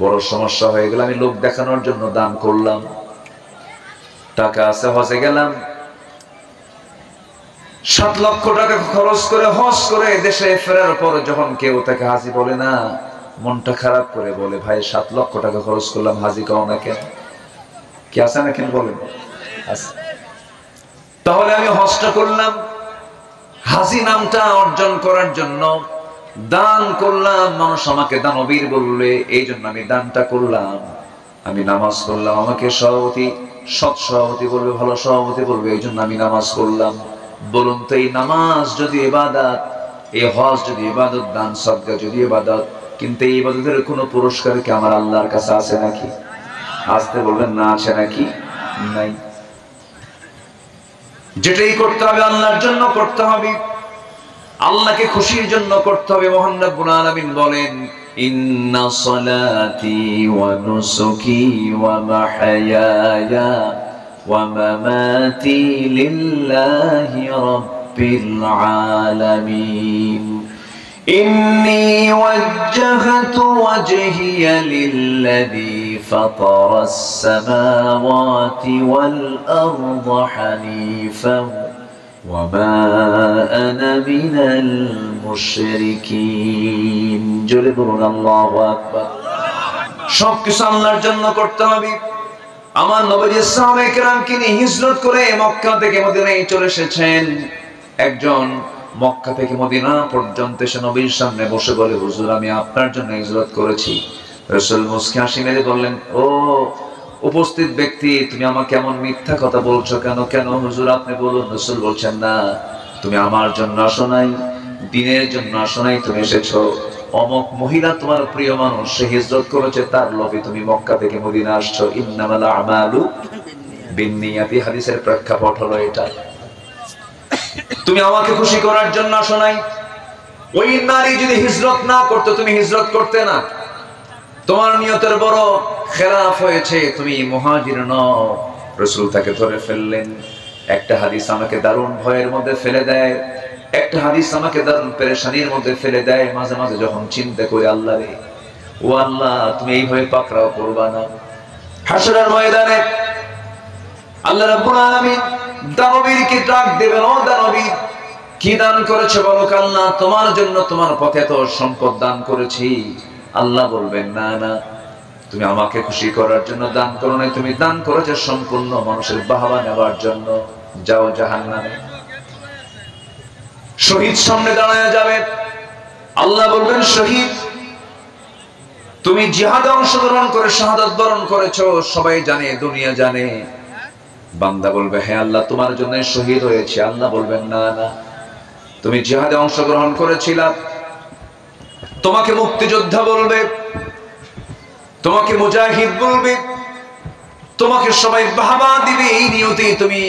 বড় সমস্যা হয়ে গেল, আমি লোক দেখানোর জন্য দান করলাম। টাকা আছে, হজে গেলাম, 7 লক্ষ টাকা খরচ করে হজ করে দেশে ফেরার পর যখন কেউ তাকে হাজি বলে না, মনটা খারাপ করে বলে, ভাই 7 লক্ষ টাকা খরচ করলাম, হাজি কও না কেন? কি আছে না কেন বলেন? তাহলে আমি হজটা করলাম হাজি নামটা অর্জন করার জন্য, দান করলাম, মানুষ আমাকে দানবীর বললে, এই জন্য আমি দানটা করলাম। আমি নামাজ পড়লাম, আমাকে সভাপতি, সৎ সভাপতি বলবে, ভালো সভাপতি বলবে, এই জন্য আমি নামাজ পড়লাম। বলুন তো, এই নামাজ যদি ইবাদত, এই হজ যদি ইবাদত, দান সদকা যদি ইবাদত, কিন্তু এই ইবাদতের কোনো পুরস্কার কি আমার আল্লাহর কাছে আছে নাকি? আসতে বলবেন না, আছে নাকি? নাই। যেটাই করতে হবে আল্লাহর জন্য করতে হবে, আল্লাহকে খুশির জন্য করতে হবে। মহান রব্বুল আলামিন বলেন, ইন্না সলাতি ওয়া নুসুকি ওয়া মাহইয়ায়া ওয়া মামাতি লিল্লাহি রাব্বিল আলামিন ইন্নী ওয়াজ্জাহতু ওয়াজহিয়া লিল্লাযী ফাতারাস সামাওয়াতি ওয়াল আরদা হানিফান ওয়ামা আনা মিনাল মুশরিকিন। জোরে বলুন আল্লাহু আকবার। সবকিছু আল্লাহর জন্য করতে হবে। আমার নবী সাহাবায়ে কেরামকে নিয়ে হিজরত করে মক্কা থেকে মদিনায় চলে এসেছেন। একজন মক্কা থেকে মদিনা পর্যন্ত এসে নবীর সামনে বসে বলে, হুজুর আমি আপনার জন্য হিজরত করেছি। রাসূল মুস্কি হাসি মেরে বললেন, ও উপস্থিত ব্যক্তি, তুমি আমাকে এমন মিথ্যা কথা বলছো কেন? কেন হুজুর আপনি বলুন। রাসূল বলছেন, না, তুমি আমার জন্য আসো নাই, দ্বীনের জন্য আসো নাই, তুমি এসেছো অমুক মহিলা, তোমার প্রিয় মানুষ, সে হিজরত করেছে, তার লোভে তুমি মক্কা থেকে মদিনা আসছো। ইন্নামাল আমালু বিন্নিয়াতি, হাদিসের প্রেক্ষাপট হলো এটা। তুমি আমাকে খুশি করার জন্য আসো নাই। ওই নারী যদি হিজরত না করতো, তুমি হিজরত করতে না। তোমার নিয়তের বড় খেলাফ হয়েছে, তুমি মুহাজির নও। রাসূল তাকে ধরে ফেললেন। একটা হাদিস আমাকে দারুণ ভয়ের মধ্যে ফেলে দেয়, একটা হাদিস আমাকে দারুণ পেরেশানির মধ্যে ফেলে দেয়। মাঝে মাঝে যখন চিন্তা করি, আল্লাহ রে, ও আল্লাহ, তুমি এইভাবে পাকড়াও করবা না। হাশরের ময়দানে আল্লাহ রাব্বুল আলামিন দানবীরকে ডাক দেবেন, ও দানবীর, কি দান করেছে বলো? আল্লাহ তোমার জন্য তোমার পথে এত সম্পদ দান করেছি। আল্লাহ বলবেন, না না, তুমি আমাকে খুশি করার জন্য দান করো নাই, তুমি দান করেছো সম্পূর্ণ মানুষের বাহবা নেওয়ার জন্য। যাও জাহান্নামে। শহীদ সামনে দাঁড়ায় যাবে, আল্লাহ বলবেন, শহীদ, তুমি জিহাদে অংশগ্রহণ করে শাহাদাত বরণ করেছো, সবাই জানে, দুনিয়া জানে। বান্দা বলবে, হ্যাঁ আল্লাহ, তোমার জন্য শহীদ হয়েছে। আল্লাহ বলবেন, না না, তুমি জিহাদে অংশগ্রহণ করেছিলা, তোমাকে মুক্তিযোদ্ধা বলবে, তোমাকে মুজাহিদ বলবে, তোমাকে সবাই বাহবা দিবে। এই নিয়তেই তুমি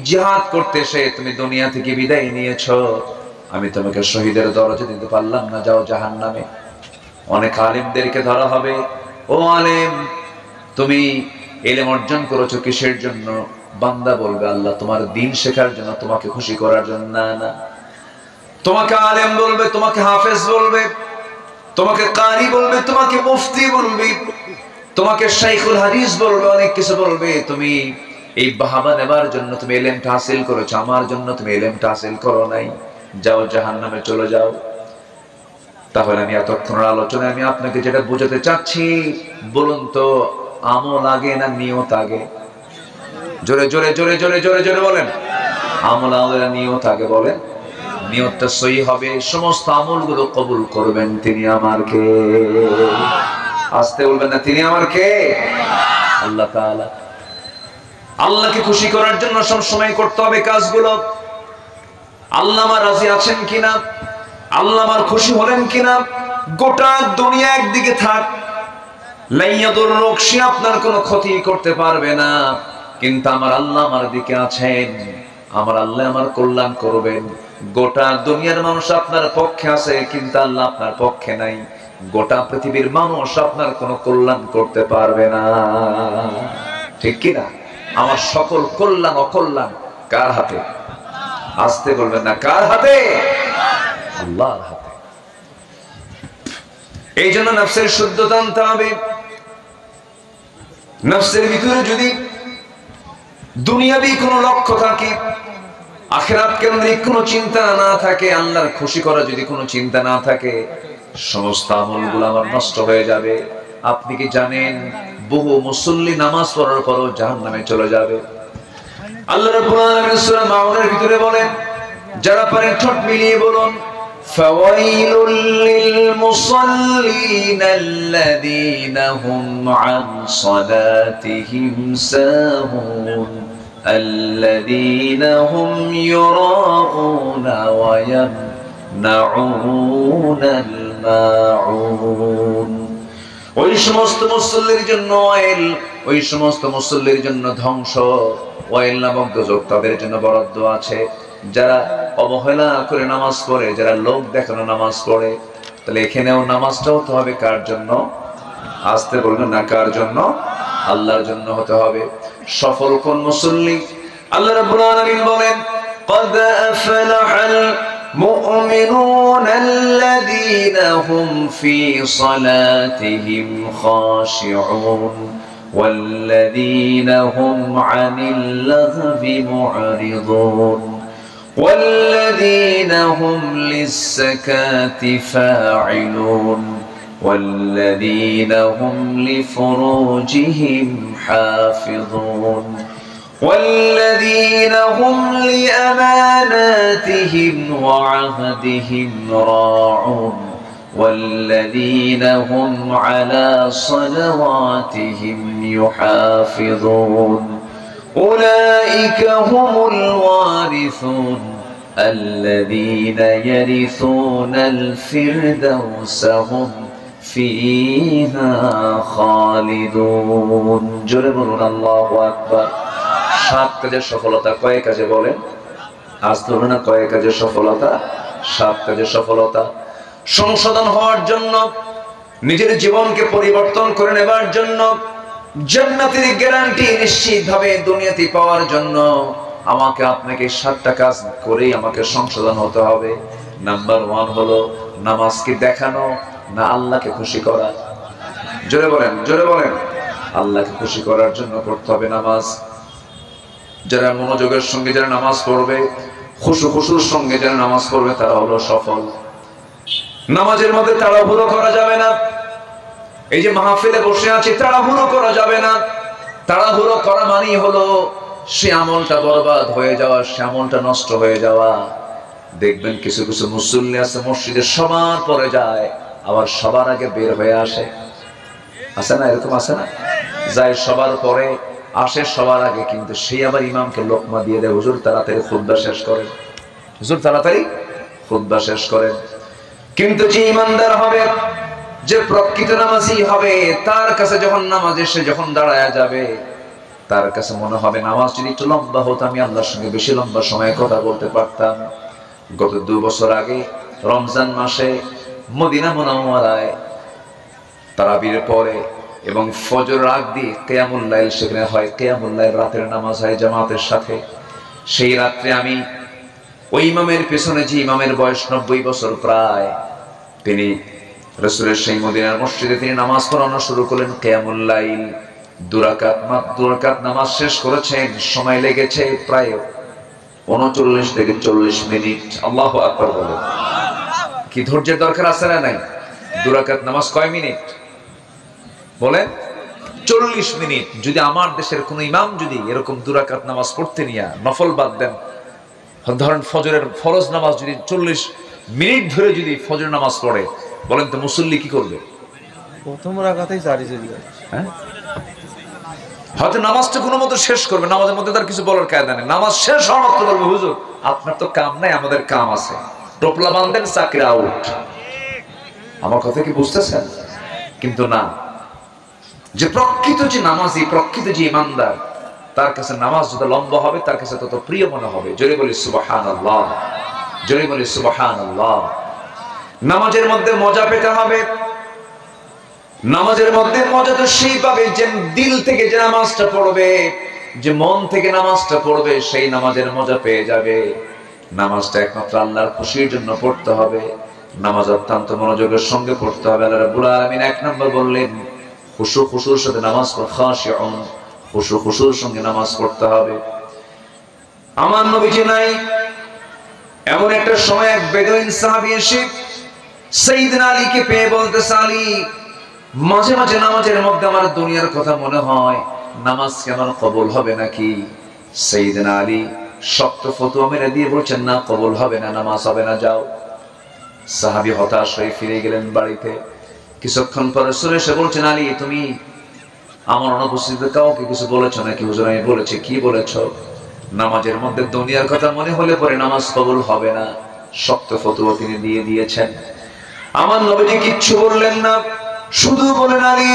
জিহাদ করতে এসে তুমি দুনিয়া থেকে বিদায় নিয়েছো। আমি তোমাকে শহীদের দরজা দিতে পারলাম না, যাও জাহান্নামে। অনেক আলেমদেরকে ধরা হবে, ও আলেম, তুমি ইলম অর্জন করেছো কিসের জন্য? বান্দা বলবে, আল্লাহ তোমার দ্বীন শেখার জন্য, তোমাকে খুশি করার জন্য। না না, তোমাকে আলেম বলবে, তোমাকে হাফেজ বলবে, তোমাকে কারি বলবে, তোমাকে মুফতি বলবে, তোমাকে শাইখুল হাদিস বলবে, অনেক কিছু বলবে। তুমি এই বাহাবা নেবার জন্য তুমি ইলমটা হাসিল করেছো, আমার জন্য তুমি ইলমটা হাসিল করো নাই। যাও জাহান্নামে চলে যাও। তাহলে আমি এতক্ষণের আলোচনায় আমি আপনাকে যেটা বোঝাতে চাচ্ছি, বলুন তো, আমল আগে না নিয়ত আগে? জোরে জোরে জোরে জোরে জোরে জোরে বলেন। আমল আগে না নিয়ত আগে? বলেন। নিয়তটা সহি হবে, সমস্ত আমলগুলো কবুল করবেন তিনি আমার কে? আসতে বলবেন না, তিনি আমার কে? আল্লাহ তাআলা। আল্লাহকে খুশি করার জন্য সব সময় করতে হবে কাজগুলো। আল্লাহ আমার রাজি আছেন কিনা, আল্লাহ আমার খুশি হলেন কিনা। গোটা দুনিয়া একদিকে থাক, লাইয়াদুর রকশি, আপনার কোনো ক্ষতি করতে পারবে না, কিন্তু আমার আল্লাহ আমার দিকে আছেন, আমার আল্লাহ আমার কল্যাণ করবেন। গোটা দুনিয়ার মানুষ আপনার পক্ষে আছে, কিন্তু আল্লাহ আপনার পক্ষে নাই। গোটা পৃথিবীর মানুষ আপনার কোনো কল্যাণ করতে পারবে না, ঠিক কিনা? আমার সকল কল্যাণ অকল্যাণ কার হাতে? আসতে বলবেন না, কার হাতে? আল্লাহর হাতে। এই জন্য নফসের শুদ্ধতা আনতে হবে। নফসের ভিতরে যদি দুনিয়াবি কোনো লক্ষ্য থাকে, আখিরাত কেন্দ্রিক কোনো চিন্তা না থাকে, আল্লাহর খুশি করা যদি কোনো চিন্তা না থাকে, সমস্ত আমলগুলো আমার নষ্ট হয়ে যাবে। আপনি কি জানেন বহু মুসল্লি নামাজ পড়ার পরও জাহান্নামে চলে যাবে? আল্লাহ রাব্বুল আলামিন সূরা মাউনের ভিতরে বলেন, যারা পারেন ঠোঁট মিলিয়ে বলুন, ফাওয়াইলুল লিল মুসাল্লিনা আল্লাযীনা হুম আন সালাতিহিম সাহুন আল্লাযীনা হুম ইউরাউনা ওয়া ইয়ামনাউনাল মাউন। ওই সমস্ত মুসল্লির জন্য ওয়াইল, ওই সমস্ত মুসল্লির জন্য ধ্বংস। ওয়াইল নামক দোজখ তাদের জন্য বরাদ্দ আছে যারা অবহেলা করে নামাজ পড়ে, যারা লোক দেখানো নামাজ পড়ে। তাহলে এখানেও নামাজটাও তো হবে কার জন্য? আসতে বলবেন না, কার জন্য? আল্লাহর জন্য হতে হবে। সফল কোন মুসল্লি? আল্লাহ রাব্বুল আলামিন বলেন, قد أفلح المؤمنون الذين هم في صلاتهم خاشعون والذين هم عن اللغو معرضون والذين هم للزكاة فاعلون والذين هم لفروجهم حافظون والذين هم لأماناتهم وعهدهم راعون والذين هم على صلواتهم يحافظون أولئك هم الوارثون الذين يرثون الفردوس هم فيها خالدون। জোরে বলুন আল্লাহু আকবার। 7 কাজের সফলতা কয় কাজে বলেন? আজ ধরুন না, কয় কাজের সফলতা? 7 কাজের সফলতা। সংশোধন হওয়ার জন্য, নিজের জীবনকে পরিবর্তন করে নেবার জন্য, জান্নাতের গ্যারান্টি নিশ্চিতভাবে দুনিয়াতে পাওয়ার জন্য আমাকে আপনাকে 7টা কাজ করেই আমাকে সংশোধন হতে হবে। নাম্বার 1 হলো নামাজকে দেখানো না আল্লাহকে খুশি করা? জোরে বলেন, জোরে বলেন। আল্লাহকে খুশি করার জন্য করতে হবে নামাজ। যারা মনোযোগের সঙ্গে যারা নামাজ পড়বে, খুশুর সঙ্গে যারা নামাজ পড়বে, তারা হলো সফল। নামাজের মধ্যে তাড়াহুড়ো করা যাবে না। এই যে মাহফিলে বসে আছি, তাড়াহুড়ো করা যাবে না। তাড়াহুড়ো করা মানেই হলো সে আমলটা বরবাদ হয়ে যাওয়া, সে আমলটা নষ্ট হয়ে যাওয়া। দেখবেন কিছু কিছু মুসল্লি আছে মসজিদে সবার পরে যায়, আবার সবার আগে বের হয়ে আসে। আছে না? এরকম আছে না? যায় সবার পরে, আসে সবার আগে, কিন্তু সেই আবার ইমামকে লোকমা দিয়ে দেয়, হুজুর তাড়াতাড়ি খুতবা শেষ করেন, হুজুর তাড়াতাড়ি খুতবা শেষ করেন। কিন্তু যে ইমানদার হবে, যে প্রকৃত নামাজি হবে, তার কাছে যখন নামাজ এসে যখন দাঁড়ায়া যাবে, তার কাছে মনে হবে নামাজ যদি একটু লম্বা হতো, আমি আল্লাহর সঙ্গে বেশি লম্বা সময় কথা বলতে পারতাম। গত 2 বছর আগে রমজান মাসে মদিনা মুনাওয়ারায় তারাবির পরে এবং ফজর আগ দিয়ে কিয়ামুল লাইল সেখানে হয়। কিয়ামুল লাইল রাতের নামাজ হয় জামাতের সাথে। সেই রাত্রে আমি ওই ইমামের পেছনে, যে ইমামের বয়স 90 বছর প্রায়, তিনি রাসূলের সেই মদিনার মসজিদে তিনি নামাজ পড়ানো শুরু করলেন। কিয়ামুল লাইল 2 রাকাত নামাজ শেষ করেছেন। সময় লেগেছে প্রায় 39 থেকে 40 মিনিট। আল্লাহু আকবার বলেন। কি ধৈর্যের দরকার আছে না নাই? 2 রাকাত নামাজ কয় মিনিট বলেন? 40 মিনিট। যদি আমার দেশের কোন ইমাম যদি এরকম 2 রাকাত নামাজ পড়তে নিয়ে, নফল বাদ দেন, ধরেন ফজরের ফরজ নামাজ যদি 40 মিনিট ধরে যদি ফজর নামাজ পড়ে, বলেন তো মুসল্লি কি করবে?
প্রথম রাকাতেই জারি চলে যায়।
হ্যাঁ, হয়তো নামাজটা কোনো মতো শেষ করবে, নামাজের মধ্যে তার কিছু বলার কায়দা নেই। নামাজ শেষ হওয়ার মাত্র বলবে, হুজুর আপনার তো কাম নাই, আমাদের কাম আছে, টোপলা বাঁধেন, চাকরি আউট। আমার কথা কি বুঝতেছেন? কিন্তু না, যে প্রকৃত যে নামাজি, প্রকৃত যে ইমানদার, তার কাছে নামাজ যত লম্বা হবে তার কাছে তত প্রিয় মনে হবে। জোরে বলি সুবহানাল্লাহ, জোরে বলি সুবহানাল্লাহ। নামাজের মধ্যে মজা পেতে হবে। নামাজের মধ্যে মজা তো সেই পাবে যে দিল থেকে যে নামাজটা পড়বে, যে মন থেকে নামাজটা পড়বে, সেই নামাজের মজা পেয়ে যাবে। নামাজটা একমাত্র আল্লাহর খুশির জন্য পড়তে হবে। নামাজ অত্যন্ত মনোযোগের সঙ্গে পড়তে হবে। আল্লাহ রাব্বুল আলামিন 1 নম্বর বললেন খুশুর সাথে নামাজ পড়, খাশিউন, খুশুর সঙ্গে নামাজ পড়তে হবে। আমার নবীজি নাই, এমন একটা সময় এক বেদুইন সাহাবী এসে সাইয়েদনা আলীকে পেয়ে বলতেছে, আলী মাঝে মাঝে নামাজের মধ্যে আমার দুনিয়ার কথা মনে হয়, নামাজ কি আমার কবুল হবে নাকি? সাইয়েদনা আলী শক্ত ফতোয়া মেরে দিয়ে বলছেন, না কবুল হবে না, নামাজ হবে না, যাও। সাহাবী হতাশ হয়ে ফিরে গেলেন বাড়িতে। কিছুক্ষণ পরে রাসূল এসে বলছেন, আলী তুমি আমার অনুপস্থিতিতে কাউকে কিছু বলেছো নাকি? হুজুর আমি বলেছি। কি বলেছো? নামাজের মধ্যে দুনিয়ার কথা মনে হলে পরে নামাজ কবুল হবে না। শক্ত ফতোয়া তিনি দিয়ে দিয়েছেন। আমার নবীজি কিচ্ছু বললেন না, শুধু বলেন, আলী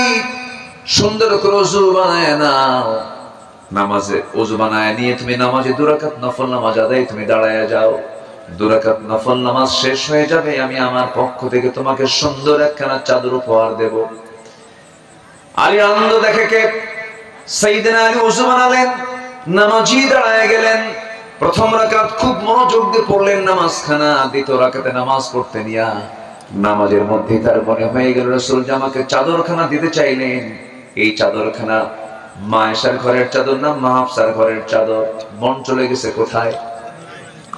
সুন্দর করে ওযু বানায় নাও, নামাজে ওযু বানায় নিয়ে তুমি নামাজে 2 রাকাত নফল নামাজ আদায় তুমি দাঁড়ায়া যাও। 2 রাকাত নফল নামাজ শেষ হয়ে যাবে, আমি আমার পক্ষ থেকে তোমাকে সুন্দর একখানা চাদর উপহার দেব। আলী আনন্দ দেখে কে? সাইয়েদনা আলী ওযু বানালেন, নামাজি দাঁড়ায় গেলেন। প্রথম রাকাত খুব মনোযোগ দিয়ে পড়লেন নামাজখানা। দ্বিতীয় রাকাতে নামাজ পড়তে নিয়া নামাজের মধ্যে তার মনে হয়ে গেল রাসূল যে আমাকে চাদরখানা দিতে চাইলেন। এই চাদরখানা মা আয়েশার ঘরের চাদর না মা হাফসার ঘরের চাদর। মন চলে গেছে কোথায়?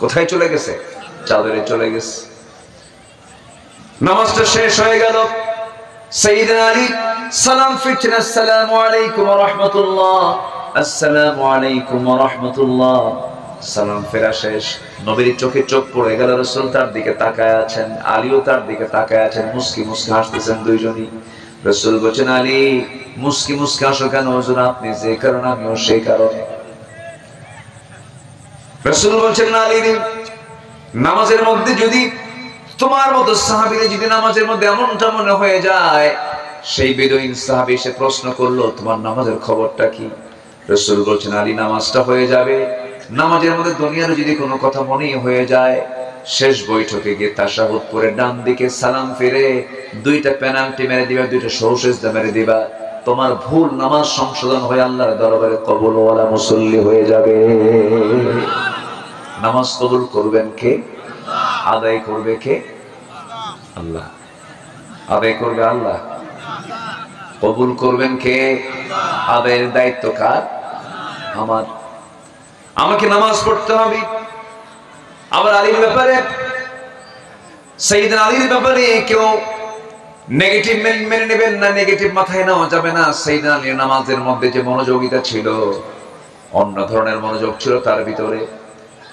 কোথায় চলে গেছে? চাদরে চলে গেছে। নামাজটা শেষ হয়ে গেল। সাইয়েদনা আলী সালাম ফিরছেন, আসসালামু আলাইকুম ওয়া রাহমাতুল্লাহ, আসসালামু আলাইকুম ওয়া রাহমাতুল্লাহ। সালাম ফেরা শেষ। নবীর চোখে চোখ পড়ে গেল। রাসূল তার দিকে তাকায় আছেন, আলীও তার দিকে তাকায় আছেন। মুস্কি মুস্কি হাসতেছেন দুইজনই। রাসূল বলেন, আলী মুস্কি মুস্কি হাসো কেন? হুজুর আপনি যে কারণে আমিও সেই কারণে। রাসূল বলেন, আলী নামাজের মধ্যে যদি তোমার মতো সাহাবীরা যদি নামাজের মধ্যে এমনটা মনে হয়ে যায়, সেই বেদুইন সাহাবী এসে প্রশ্ন করলো, তোমার নামাজের খবরটা কি? রাসূল বলেন, আলী নামাজটা হয়ে যাবে, নামাজের মধ্যে দুনিয়ার যদি কোনো কথা মনে হয়ে যায়, শেষ বৈঠকে গিয়ে তাশাহুদ পড়ে ডান দিকে সালাম ফিরে 2টা পেনাল্টি মেরে দিবা, 2টা সহসেজদা মেরে দিবা, তোমার ভুল নামাজ সংশোধন হয়ে আল্লাহর দরবারে কবুল ওয়ালা মুসল্লি হয়ে যাবে। নামাজ কবুল করবেন কে? আদায় করবে কে? আল্লাহ। আদায় করবে আল্লাহ। কবুল করবেন কে? আদায়ের দায়িত্ব কার? আমার। আমাকে নামাজ পড়তে হবে। আবার আলীর ব্যাপারে, সাইয়েদনা আলীর ব্যাপারে কেউ নেগেটিভ মেনে নেবেন না, নেগেটিভ মাথায় নেওয়া যাবে না। সাইয়েদনা আলীর নামাজের মধ্যে যে মনোযোগিতা ছিল, অন্য ধরনের মনোযোগ ছিল তার ভিতরে।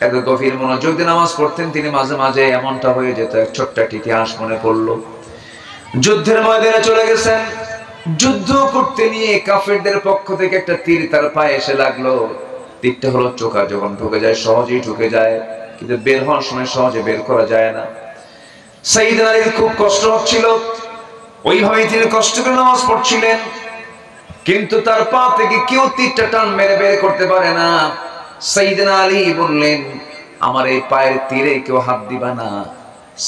এত গভীর মনোযোগ দিয়ে নামাজ পড়তেন তিনি। মাঝে মাঝে এমনটা হয়ে যেত, এক ছোট্ট ইতিহাস মনে পড়লো। যুদ্ধের ময়দানে চলে গেছেন, যুদ্ধ করতে নিয়ে কাফেরদের পক্ষ থেকে একটা তীর তার পায়ে এসে লাগলো। তীরটা হলো চোখা, যখন ঢুকে যায় সহজেই ঢুকে যায়, কিন্তু বের হওয়ার সময় সহজে বের করা যায় না। সাইয়েদনা আলীর খুব কষ্ট হচ্ছিল, ওইভাবেই তিনি কষ্ট করে নামাজ পড়ছিলেন, কিন্তু তার পা থেকে কেউ তীরটা টান মেরে বের করতে পারে না। সাইয়েদনা আলী বললেন, আমার এই পায়ের তীরে কেউ হাত দিবা না।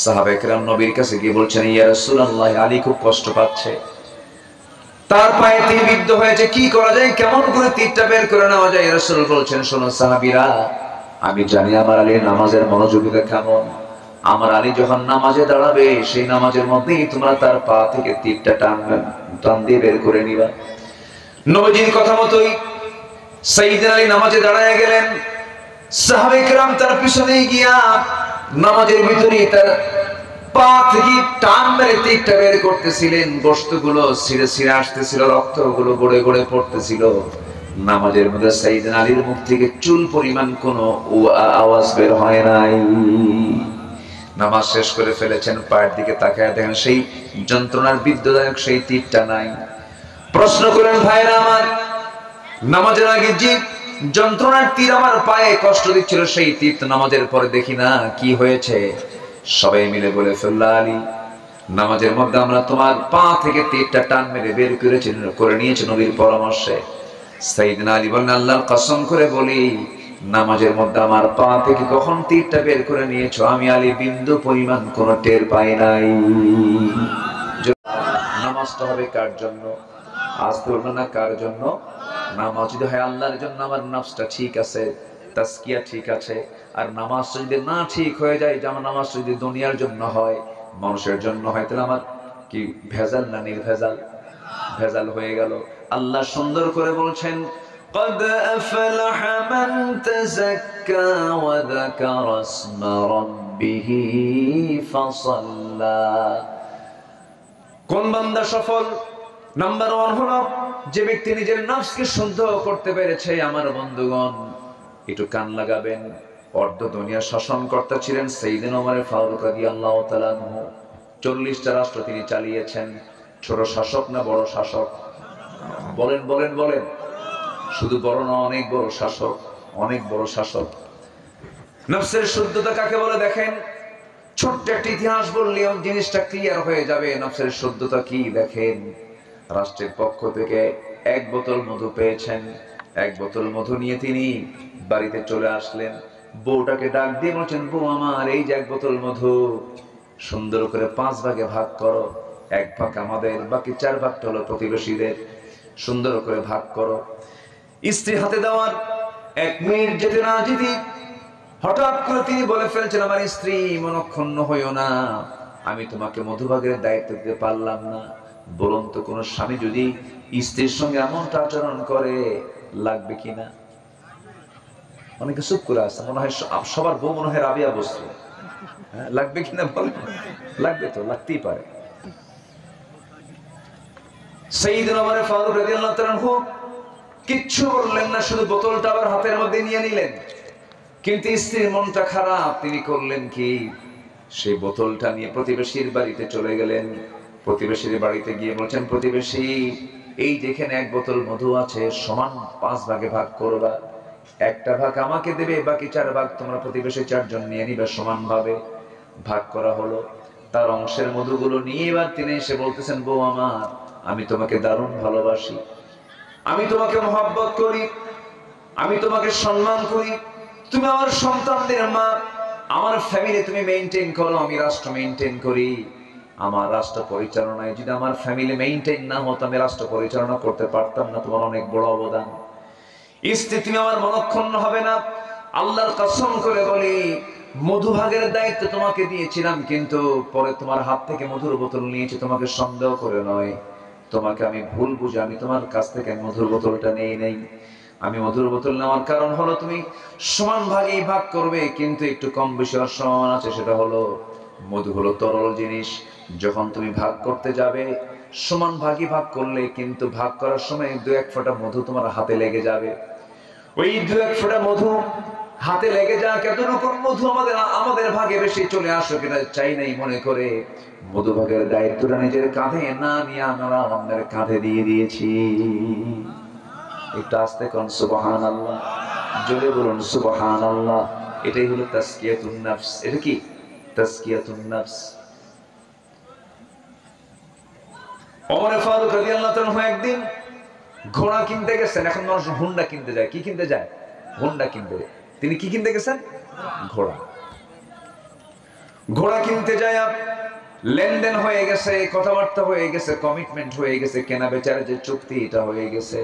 সাহাবায়ে কেরাম নবীর কাছে গিয়ে বলছেন, ইয়া রাসূলুল্লাহ, আলী খুব কষ্ট পাচ্ছে, তার পায়ে তীর বিদ্ধ হয়েছে, কি করা যায়, কেমন করে তীরটা বের করে নেওয়া যায়? রাসূল বলছেন, শোনো সাহাবীরা, আমি জানি আমার আলীর নামাজের মনোযোগিতা কেমন। আমার আলী যখন নামাজে দাঁড়াবে, সেই নামাজের মধ্যেই তোমরা তার পা থেকে তীরটা টান দিয়ে বের করে নিবা। নবীজির কথা মতোই সাইয়েদনা আলী নামাজে দাঁড়ায় গেলেন। সাহাবায়ে কেরাম তার পিছনে গিয়া নামাজের ভিতরেই তার পা থেকে টান মেরে তীরটা বের করতেছিলেন। গোশতগুলো ছিঁড়ে ছিঁড়ে আসতেছিল, রক্তগুলো গড়ে গড়ে পড়তেছিল। নামাজের মধ্যে সাইয়েদনা আলীর মুখ থেকে চুল পরিমাণ কোনো আওয়াজ বের হয় নাই। নামাজ শেষ করে ফেলেছেন, পায়ের দিকে তাকায় দেখেন সেই যন্ত্রণার বিদ্ধদায়ক সেই তীরটা নাই। প্রশ্ন করেন, ভাইরা আমার, নামাজের আগে যে যন্ত্রণার তীর আমার পায়ে কষ্ট দিচ্ছিল, সেই তীর তো নামাজের পরে দেখি না, কি হয়েছে? সবাই মিলে বলে ফেলল, আলী নামাজের মধ্যে আমরা তোমার পা থেকে তীরটা টান মেরে বের করে নিয়েছি নবীর পরামর্শে। সাইয়েদনা আলী বলেন, আল্লাহর কসম করে বলি, নামাজের মধ্যে আমার পা থেকে কখন তীরটা বের করে নিয়েছো, আমি আলী বিন্দু পরিমাণ কোনো টের পাই নাই। নামাজটা হবে কার জন্য? আজ বলবো না কার জন্য? নামাজ যদি হয় আল্লাহর জন্য, আমার নাফসটা ঠিক আছে, তাজকিয়া ঠিক আছে। আর নামাজ যদি না ঠিক হয়ে যায়, যেমন নামাজ যদি দুনিয়ার জন্য হয়, মানুষের জন্য হয়, তাহলে আমার কি ভেজাল না নির্ভেজাল? ভেজাল হয়ে গেল। আল্লাহ সুন্দর করে বলছেন, قد أفلح من تزكى وذكر اسم ربه فصلى কোন বান্দা সফল? নাম্বার 1 হলো যে ব্যক্তি নিজের নফসকে শুদ্ধ করতে পেরেছে। আমার বন্ধুগণ একটু কান লাগাবেন, অর্ধ দুনিয়া শাসনকর্তা ছিলেন সাইয়েদনা ওমর ফারুক রাদিয়াল্লাহু তাআলা আনহু। 40টা রাষ্ট্র তিনি চালিয়েছেন। ছোট শাসক না বড় শাসক? বলেন বলেন বলেন। শুধু বড় না, অনেক বড় শাসক, অনেক বড় শাসক। নফসের শুদ্ধতা কাকে বলে দেখেন, ছোট্ট একটা ইতিহাস বললেও জিনিসটা ক্লিয়ার হয়ে যাবে নফসের শুদ্ধতা কি। দেখেন, রাষ্ট্রের পক্ষ থেকে 1 বোতল মধু পেয়েছেন। 1 বোতল মধু নিয়ে তিনি বাড়িতে চলে আসলেন। বউটাকে ডাক দিয়ে বলছেন, বউ আমার, এই যে 1 বোতল মধু, সুন্দর করে 5 ভাগে ভাগ করো। 1 ভাগ আমাদের, বাকি 4 ভাগ হলো প্রতিবেশীদের। সুন্দর করে ভাগ করো। স্ত্রী হাতে দেওয়ার 1 মিনিট যেতে না যেতে হঠাৎ করে তিনি বলে ফেলছেন, আমার স্ত্রী, মনক্ষুণ্ণ হইও না, আমি তোমাকে মধুভাগের দায়িত্ব দিতে পারলাম না। বলুন তো, কোন স্বামী যদি স্ত্রীর সঙ্গে এমনটা আচরণ করে লাগবে কিনা? অনেকে চুপ করে আছে, মনে হয় সবার বউ মনে হয় রাবিয়া বস্তু। হ্যাঁ, লাগবে কিনা বলেন? লাগবে তো, লাগতেই পারে। সাইয়েদনা ওমর ফারুক রাদিয়াল্লাহু তাআলা আনহু কিচ্ছু বললেন না, শুধু বোতলটা আবার হাতের মধ্যে নিয়ে নিলেন। কিন্তু স্ত্রীর মনটা খারাপ, তিনি করলেন কি, সেই বোতলটা নিয়ে প্রতিবেশীর বাড়িতে চলে গেলেন। প্রতিবেশীর বাড়িতে গিয়ে বলছেন, প্রতিবেশী, এই যেখানে 1 বোতল মধু আছে, সমান 5 ভাগে ভাগ করবা। 1টা ভাগ আমাকে দেবে, বাকি 4 ভাগ তোমরা প্রতিবেশী 4 জন নিয়ে নিবে। সমান ভাবে ভাগ করা হলো। তার অংশের মধুগুলো নিয়ে এবার তিনি এসে বলতেছেন, বউ আমার, আমি তোমাকে দারুণ ভালোবাসি, আমি তোমাকে মহব্বত করি, আমি তোমাকে সম্মান করি, তুমি আমার সন্তানদের মা, আমার ফ্যামিলি তুমি মেইনটেইন করো, আমি রাষ্ট্র মেইনটেইন করি। আমার রাষ্ট্র পরিচালনায় যদি আমার ফ্যামিলি মেইনটেইন না হতো, আমি রাষ্ট্র পরিচালনা করতে পারতাম না। তোমার অনেক বড় অবদান। স্ত্রী, তুমি আমার মনক্ষুণ্ণ হবে না, আল্লাহর কসম করে বলি, মধুভাগের দায়িত্ব তোমাকে দিয়েছিলাম, কিন্তু পরে তোমার হাত থেকে মধুর বোতল নিয়েছি তোমাকে সন্দেহ করে নয়, তোমাকে আমি ভুল বুঝে আমি তোমার কাছ থেকে মধুর বোতলটা নেই নেই। আমি মধুর বোতল নেওয়ার কারণ হলো তুমি সমান ভাগেই ভাগ করবে, কিন্তু একটু কম বেশি অসমান আছে। সেটা হলো, মধু হলো তরল জিনিস, যখন তুমি ভাগ করতে যাবে সমান ভাগই ভাগ করলে, কিন্তু ভাগ করার সময় 2-1 ফোঁটা মধু তোমার হাতে লেগে যাবে। ওই 2-1 ফোঁটা মধু হাতে লেগে যাক, এতটুকু মধু আমাদের ভাগে বেশি চলে আসুক এটা চাই নাই মনে করে মধু ভাগের দায়িত্বটা নিজের কাঁধে না নিয়ে আমরা অন্যের কাঁধে দিয়ে দিয়েছি। একটু আস্তে কোন সুবহানাল্লাহ, জোরে বলুন সুবহানাল্লাহ। এটাই হলো তাসকিয়াতুন নফস। এটা কি তাসকিয়াতুন নফস? ওমর ফারুক রাদিয়াল্লাহু তাআলা একদিন ঘোড়া কিনতে গেছেন। এখন মানুষ হুন্ডা কিনতে যায়। কি কিনতে যায়? হুন্ডা কিনতে। তিনি কি কিনতে গেছেন? ঘোড়া। ঘোড়া কিনতে যায়, লেনদেন হয়ে গেছে, কথাবার্তা হয়ে গেছে, কমিটমেন্ট হয়ে গেছে, কেনা বেচার যে চুক্তি এটা হয়ে গেছে।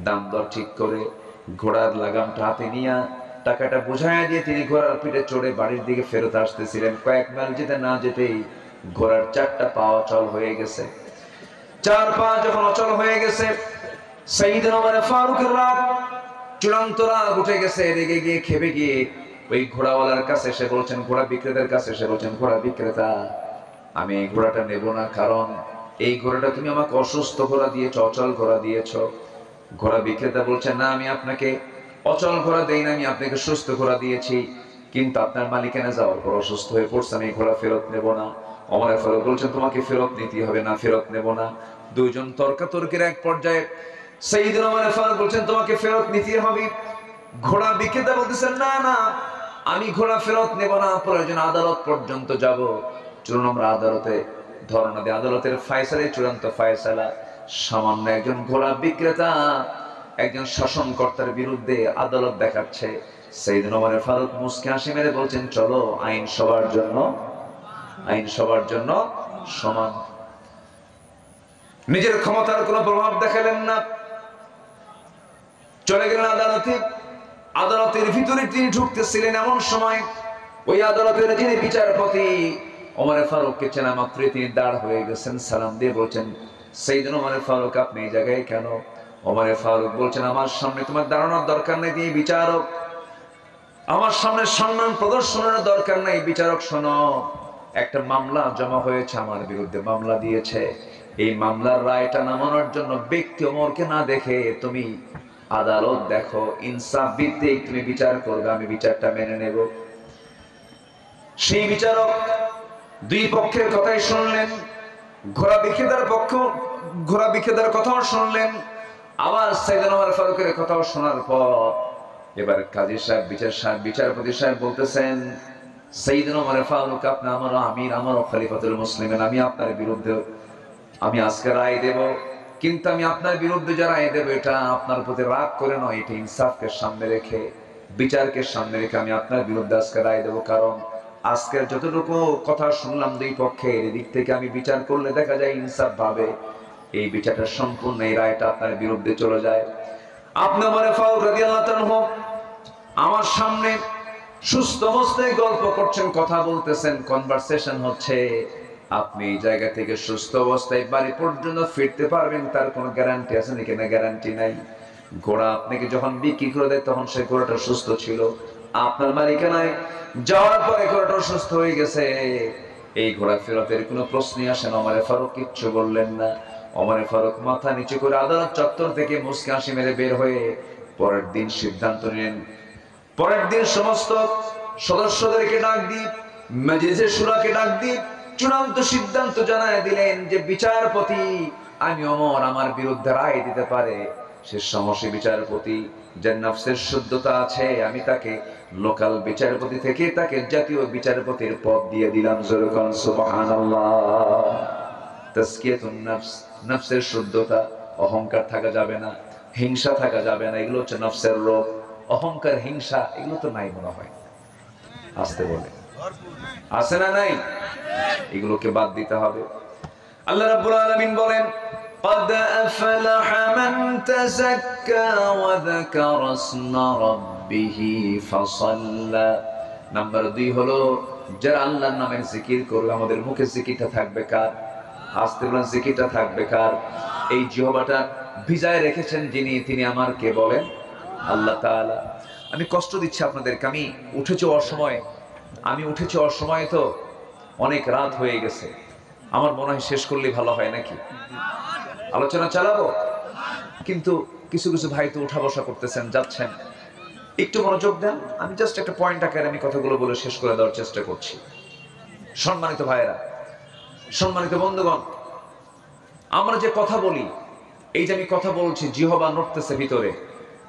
দাম দর ঠিক করে ঘোড়ার লাগামটা হাতে নিয়ে টাকাটা বুঝাইয়া দিয়ে তিনি ঘোড়ার পিঠে চড়ে বাড়ির দিকে ফেরত আসতেছিলেন। কয়েক মাইল যেতে না যেতেই ঘোড়ার 4টা পা অচল হয়ে গেছে। 4 পা যখন অচল হয়ে গেছে, সাইয়েদনা ওমর ফারুকের রাগ, চূড়ান্ত রাগ উঠে গেছে। রেগে গিয়ে খেপে গিয়ে ওই ঘোড়াওয়ালার কাছে এসে বলছেন, ঘোড়া বিক্রেতার কাছে এসে বলছেন, ঘোড়া বিক্রেতা, আমি এই ঘোড়াটা নেব না, কারণ এই ঘোড়াটা তুমি আমাকে অসুস্থ ঘোড়া দিয়েছো, অচল ঘোড়া দিয়েছো। ঘোড়া বিক্রেতা বলছেন, না, আমি আপনাকে অচল ঘোড়া দেই না, আমি আপনাকে সুস্থ ঘোড়া দিয়েছি, কিন্তু আপনার মালিকানা যাওয়ার পর অসুস্থ হয়ে পড়ছে, আমি এই ঘোড়া ফেরত নেব না। ওমর ফারুক বলছেন, তোমাকে ফেরত নিতে হবে না, ফেরত নেব না। দুইজন তর্কাতর্কির এক পর্যায়ে সাইয়েদনা ওমর ফারুক বলছেন, তোমাকে ফেরত নিতে হবে। ঘোড়া বিক্রেতা বলতেছেন, না না, আমি ঘোড়া ফেরত নেব না, প্রয়োজন আদালত পর্যন্ত যাব। চলুন আমরা আদালতে ধরনা দিই, আদালতের ফায়সালা চূড়ান্ত ফায়সালা। সামান্য একজন ঘোড়া বিক্রেতা একজন শাসনকর্তার বিরুদ্ধে আদালত দেখাচ্ছে। সাইয়েদনা ওমর ফারুক মুস্কি হাসি মেরে বলছেন, চলো, আইন সবার জন্য, আইন সবার জন্য সমান। নিজের ক্ষমতার কোনো প্রভাব দেখালেন না, চলে গেলেন আদালতে। আদালতের ভিতরে তিনি ঢুকতেছিলেন, এমন সময় ওই আদালতের যিনি বিচারপতি ওমর ফারুককে চেনা মাত্রই তিনি দাঁড় হয়ে গেছেন। সালাম দিয়ে বলছেন, সাইয়েদনা ওমর ফারুক, আপনি এই জায়গায় কেন? ওমর ফারুক বলছেন, আমার সামনে তোমার দাঁড়ানোর দরকার নেই, তুমি বিচারক। আমার সামনে সম্মান প্রদর্শনের দরকার নেই, বিচারক শোনো। একটা মামলা জমা হয়েছে আমার বিরুদ্ধে, মামলা দিয়েছে। এই মামলার রায়টা নামানোর জন্য ব্যক্তি ওমরকে না দেখে তুমি আদালত দেখো, ইনসাফ ভিত্তিক তুমি বিচার করবে, আমি বিচারটা মেনে নেব। সেই বিচারক দুই পক্ষের কথাই শুনলেন, ঘোড়া বিক্রেতার কথাও শুনলেন, আবার সাইয়েদনা ওমর ফারুকের কথাও শোনার পর এবার কাজী সাহেব, বিচারপতি সাহেব বলতেছেন, সাইয়েদনা ওমর ফারুক, আপনি আমারও আমির, আমারও খলিফাতুল মুসলিমিন, আমি আপনার বিরুদ্ধে আমি আজকে রায় দেব, কিন্তু আমি আপনার বিরুদ্ধে যে রায় দেব এটা আপনার প্রতি রাগ করে নয়, এটা ইনসাফকে সামনে রেখে, বিচারকে সামনে রেখে আমি আপনার বিরুদ্ধে আজকে রায় দেব। কারণ আজকের যতটুকু কথা শুনলাম দুই পক্ষের, এদিক থেকে আমি বিচার করলে দেখা যায় ইনসাফ ভাবে এই বিচারটা সম্পূর্ণ, এই রায়টা আপনার বিরুদ্ধে চলে যায়। আপনি ওমর ফারুক রাদিয়াল্লাহু তাআলা আমার সামনে সুস্থ অবস্থায় গল্প করছেন, কথা বলতেছেন, কনভারসেশন হচ্ছে। আপনি এই জায়গা থেকে সুস্থ অবস্থায় বাড়ি পর্যন্ত ফিরতে পারবেন তার কোনো গ্যারান্টি আছে নাকি? না, গ্যারান্টি নাই। ঘোড়া আপনাকে যখন বিক্রি করে দেয় তখন সেই ঘোড়াটা সুস্থ ছিল, আপনার মালিকানায় যাওয়ার পরে ঘোড়াটা সুস্থ হয়ে গেছে। এই ঘোড়া ফেরতের কোনো প্রশ্নই আসে না। ওমর ফারুক কিচ্ছু বললেন না। ওমর ফারুক মাথা নিচু করে আদালত চত্বর থেকে মুচকি হাসি মেরে বের হয়ে পরের দিন সিদ্ধান্ত নিলেন। পরের দিন সমস্ত সদস্যদেরকে ডাক দিয়ে, মাজলিসে শুরাকে ডাক দিয়ে চূড়ান্ত সিদ্ধান্ত জানায় দিলেন যে বিচারপতি আমি ওমর আমার বিরুদ্ধে রায় দিতে পারে, সে সমস্ত বিচারপতি যার নফসের শুদ্ধতা আছে, আমি তাকে লোকাল বিচারপতি থেকে তাকে জাতীয় বিচারপতির পদ দিয়ে দিলাম। জোরকান সুবহানাল্লাহ। তাসকিয়াতুন নফস, নফসের শুদ্ধতা, অহংকার থাকা যাবে না, হিংসা থাকা যাবে না, এগুলো হচ্ছে নফসের রোগ। অহংকার, হিংসা এগুলো তো নাই মনে হয়, আসতে বলে আছে না? নাই, এগুলোকে বাদ দিতে হবে। আল্লাহ রাব্বুল আলামিন বলেন, قد أفلح من تزكى وذكر اسم ربه فصلى। নাম্বার 2 হলো যারা আল্লাহর নামের জিকির করবে। আমাদের মুখে জিকিরটা থাকবে কার? আসতে বলেন, জিকিরটা থাকবে কার? এই জিহ্বাটা ভিজায় রেখেছেন যিনি, তিনি আমার কে বলেন? আল্লাহ তাআলা। আমি কষ্ট দিচ্ছি আপনাদেরকে, আমি উঠেছি অসময়ে, তো অনেক রাত হয়ে গেছে। আমার মনে হয় শেষ করলেই ভালো হয় নাকি? আলোচনা চালাবো, কিন্তু কিছু কিছু ভাই তো উঠা বসা করতেছেন, যাচ্ছেন, একটু মনোযোগ দেন। আমি জাস্ট একটা পয়েন্ট আকারে আমি কথাগুলো বলে শেষ করে দেওয়ার চেষ্টা করছি। সম্মানিত ভাইয়েরা, সম্মানিত বন্ধুগণ, আমরা যে কথা বলি, এই যে আমি কথা বলছি, জিহ্বা নড়তেছে ভিতরে,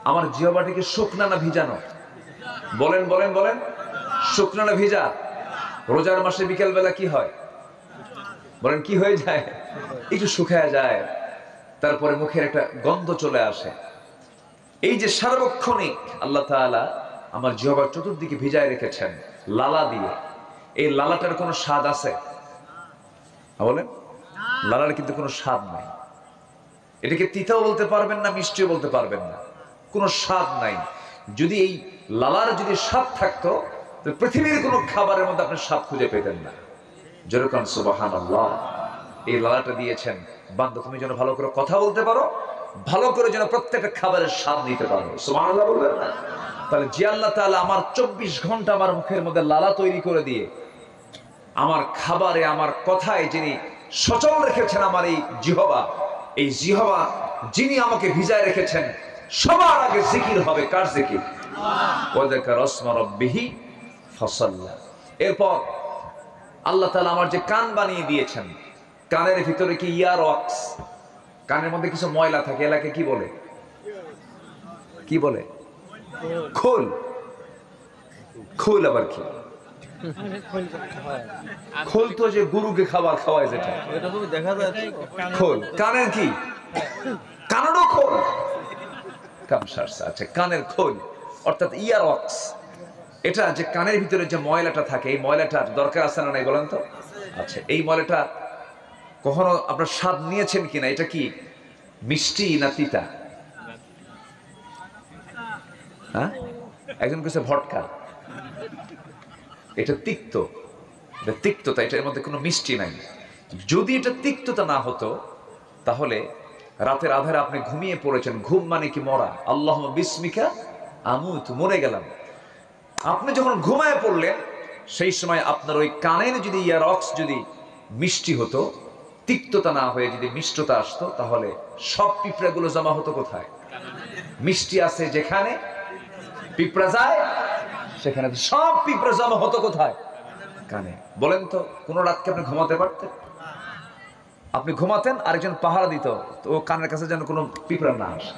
আমার জিহ্বাটা কি শুকনা না ভিজানো? বলেন বলেন বলেন, শুকনা না ভিজা? রোজার মাসে বিকেল বেলা কি হয় বলেন? কি হয়ে যায়? একটু শুকায় যায়, তারপরে মুখের একটা গন্ধ চলে আসে। এই যে সার্বক্ষণিক আল্লাহ তাআলা আমার জিহ্বার চতুর্দিকে ভিজায় রেখেছেন লালা দিয়ে, এই লালাটার কোনো স্বাদ আছে? বলেন, লালার কিন্তু কোনো স্বাদ নাই। এটাকে তিতাও বলতে পারবেন না, মিষ্টিও বলতে পারবেন না, কোনো স্বাদ নাই। যদি এই লালার যদি স্বাদ থাকতো, তো পৃথিবীর কোনো খাবারের মধ্যে আপনি স্বাদ খুঁজে পেতেন না। যেরকম সুবহানাল্লাহ, এই লালাটা দিয়েছেন বান্দা, তুমি যেন ভালো করে কথা বলতে পারো, ভালো করে যেন প্রত্যেকটা খাবারের স্বাদ নিতে পারো। সুবহানাল্লাহ বলবেন না? তাহলে যে আল্লাহ তাআলা আমার 24 ঘন্টা আমার মুখের মধ্যে লালা তৈরি করে দিয়ে আমার খাবারে, আমার কথায় যিনি সচল রেখেছেন আমার এই জিহ্বা, এই জিহ্বা যিনি আমাকে ভিজায় রেখেছেন, সবার আগে জিকির হবে কার? জিকির। ওয়াযাকারা ইসমা রাব্বিহি ফাসাল্লা। এরপর আল্লাহ তাআলা আমার যে কান বানিয়ে দিয়েছেন, কানের ভিতরে কি ইয়ার ওয়াক্স, কানের মধ্যে কিছু ময়লা থাকে, এলাকে কি বলে? কি বলে? খোল। খোল আবার কি? খোল তো যে গরুকে খাবার খাওয়ায়, যেটা
দেখা যায়
খোল। কানের কি? কানেরও খোল। আচ্ছা, কানের খোল অর্থাৎ ইয়ার ওয়াক্স, এটা যে কানের ভিতরে যে ময়লাটা থাকে, এই ময়লাটার দরকার আছে না নাই বলেন তো? আচ্ছা, এই ময়লাটা কখনো আপনার স্বাদ নিয়েছেন কিনা? এটা কি মিষ্টি না তিতা? হ্যাঁ, একজন কাছে ভটকা, এটা তিক্ত, এটা তিক্ততা, এটার মধ্যে কোনো মিষ্টি নাই। যদি এটা তিক্ততা না হতো তাহলে রাতের আধারে আপনি ঘুমিয়ে পড়েছেন, ঘুম মানে কি মরা, আল্লাহ বিস্মিকা আমুত, মরে গেলাম। আপনি যখন ঘুমায় পড়লেন সেই সময় আপনার ওই কানের যদি ইয়ারক্স যদি মিষ্টি হতো, তিক্ততা না হয়ে যদি মিষ্টতা আসতো, তাহলে সব পিঁপড়াগুলো জমা হতো কোথায়? মিষ্টি আছে যেখানে পিঁপড়া যায় সেখানে সব পিঁপড়া জমা হতো কোথায়? কানে। বলেন তো কোন রাতকে আপনি ঘুমাতে পারতেন? আপনি ঘুমাতেন, আরেকজন পাহারা দিত, তো ও কানের কাছে যেন কোনো পিঁপড়া না আসে।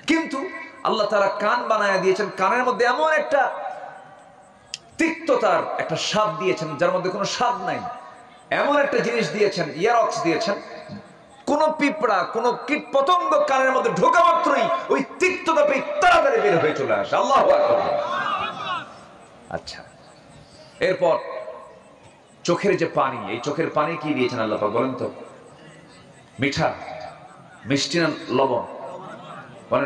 কিন্তু আল্লাহ তাআলা কান বানায় দিয়েছেন, কানের মধ্যে এমন একটা তিক্ততার একটা স্বাদ দিয়েছেন যার মধ্যে কোনো স্বাদ নাই, এমন একটা জিনিস দিয়েছেন, ইয়ারক্স দিয়েছেন, কোন পিঁপড়া কোন কীট পতঙ্গ কানের মধ্যে ঢোকা মাত্রই ওই তিক্ততা পেয়ে তাড়াতাড়ি বের হয়ে চলে আসে। আল্লাহু আকবার। আচ্ছা, এরপর চোখের যে পানি, এই চোখের পানি কি দিয়েছেন আল্লাহ পাক বলেন তো? মিঠা, মিষ্টি না লবণ? মানে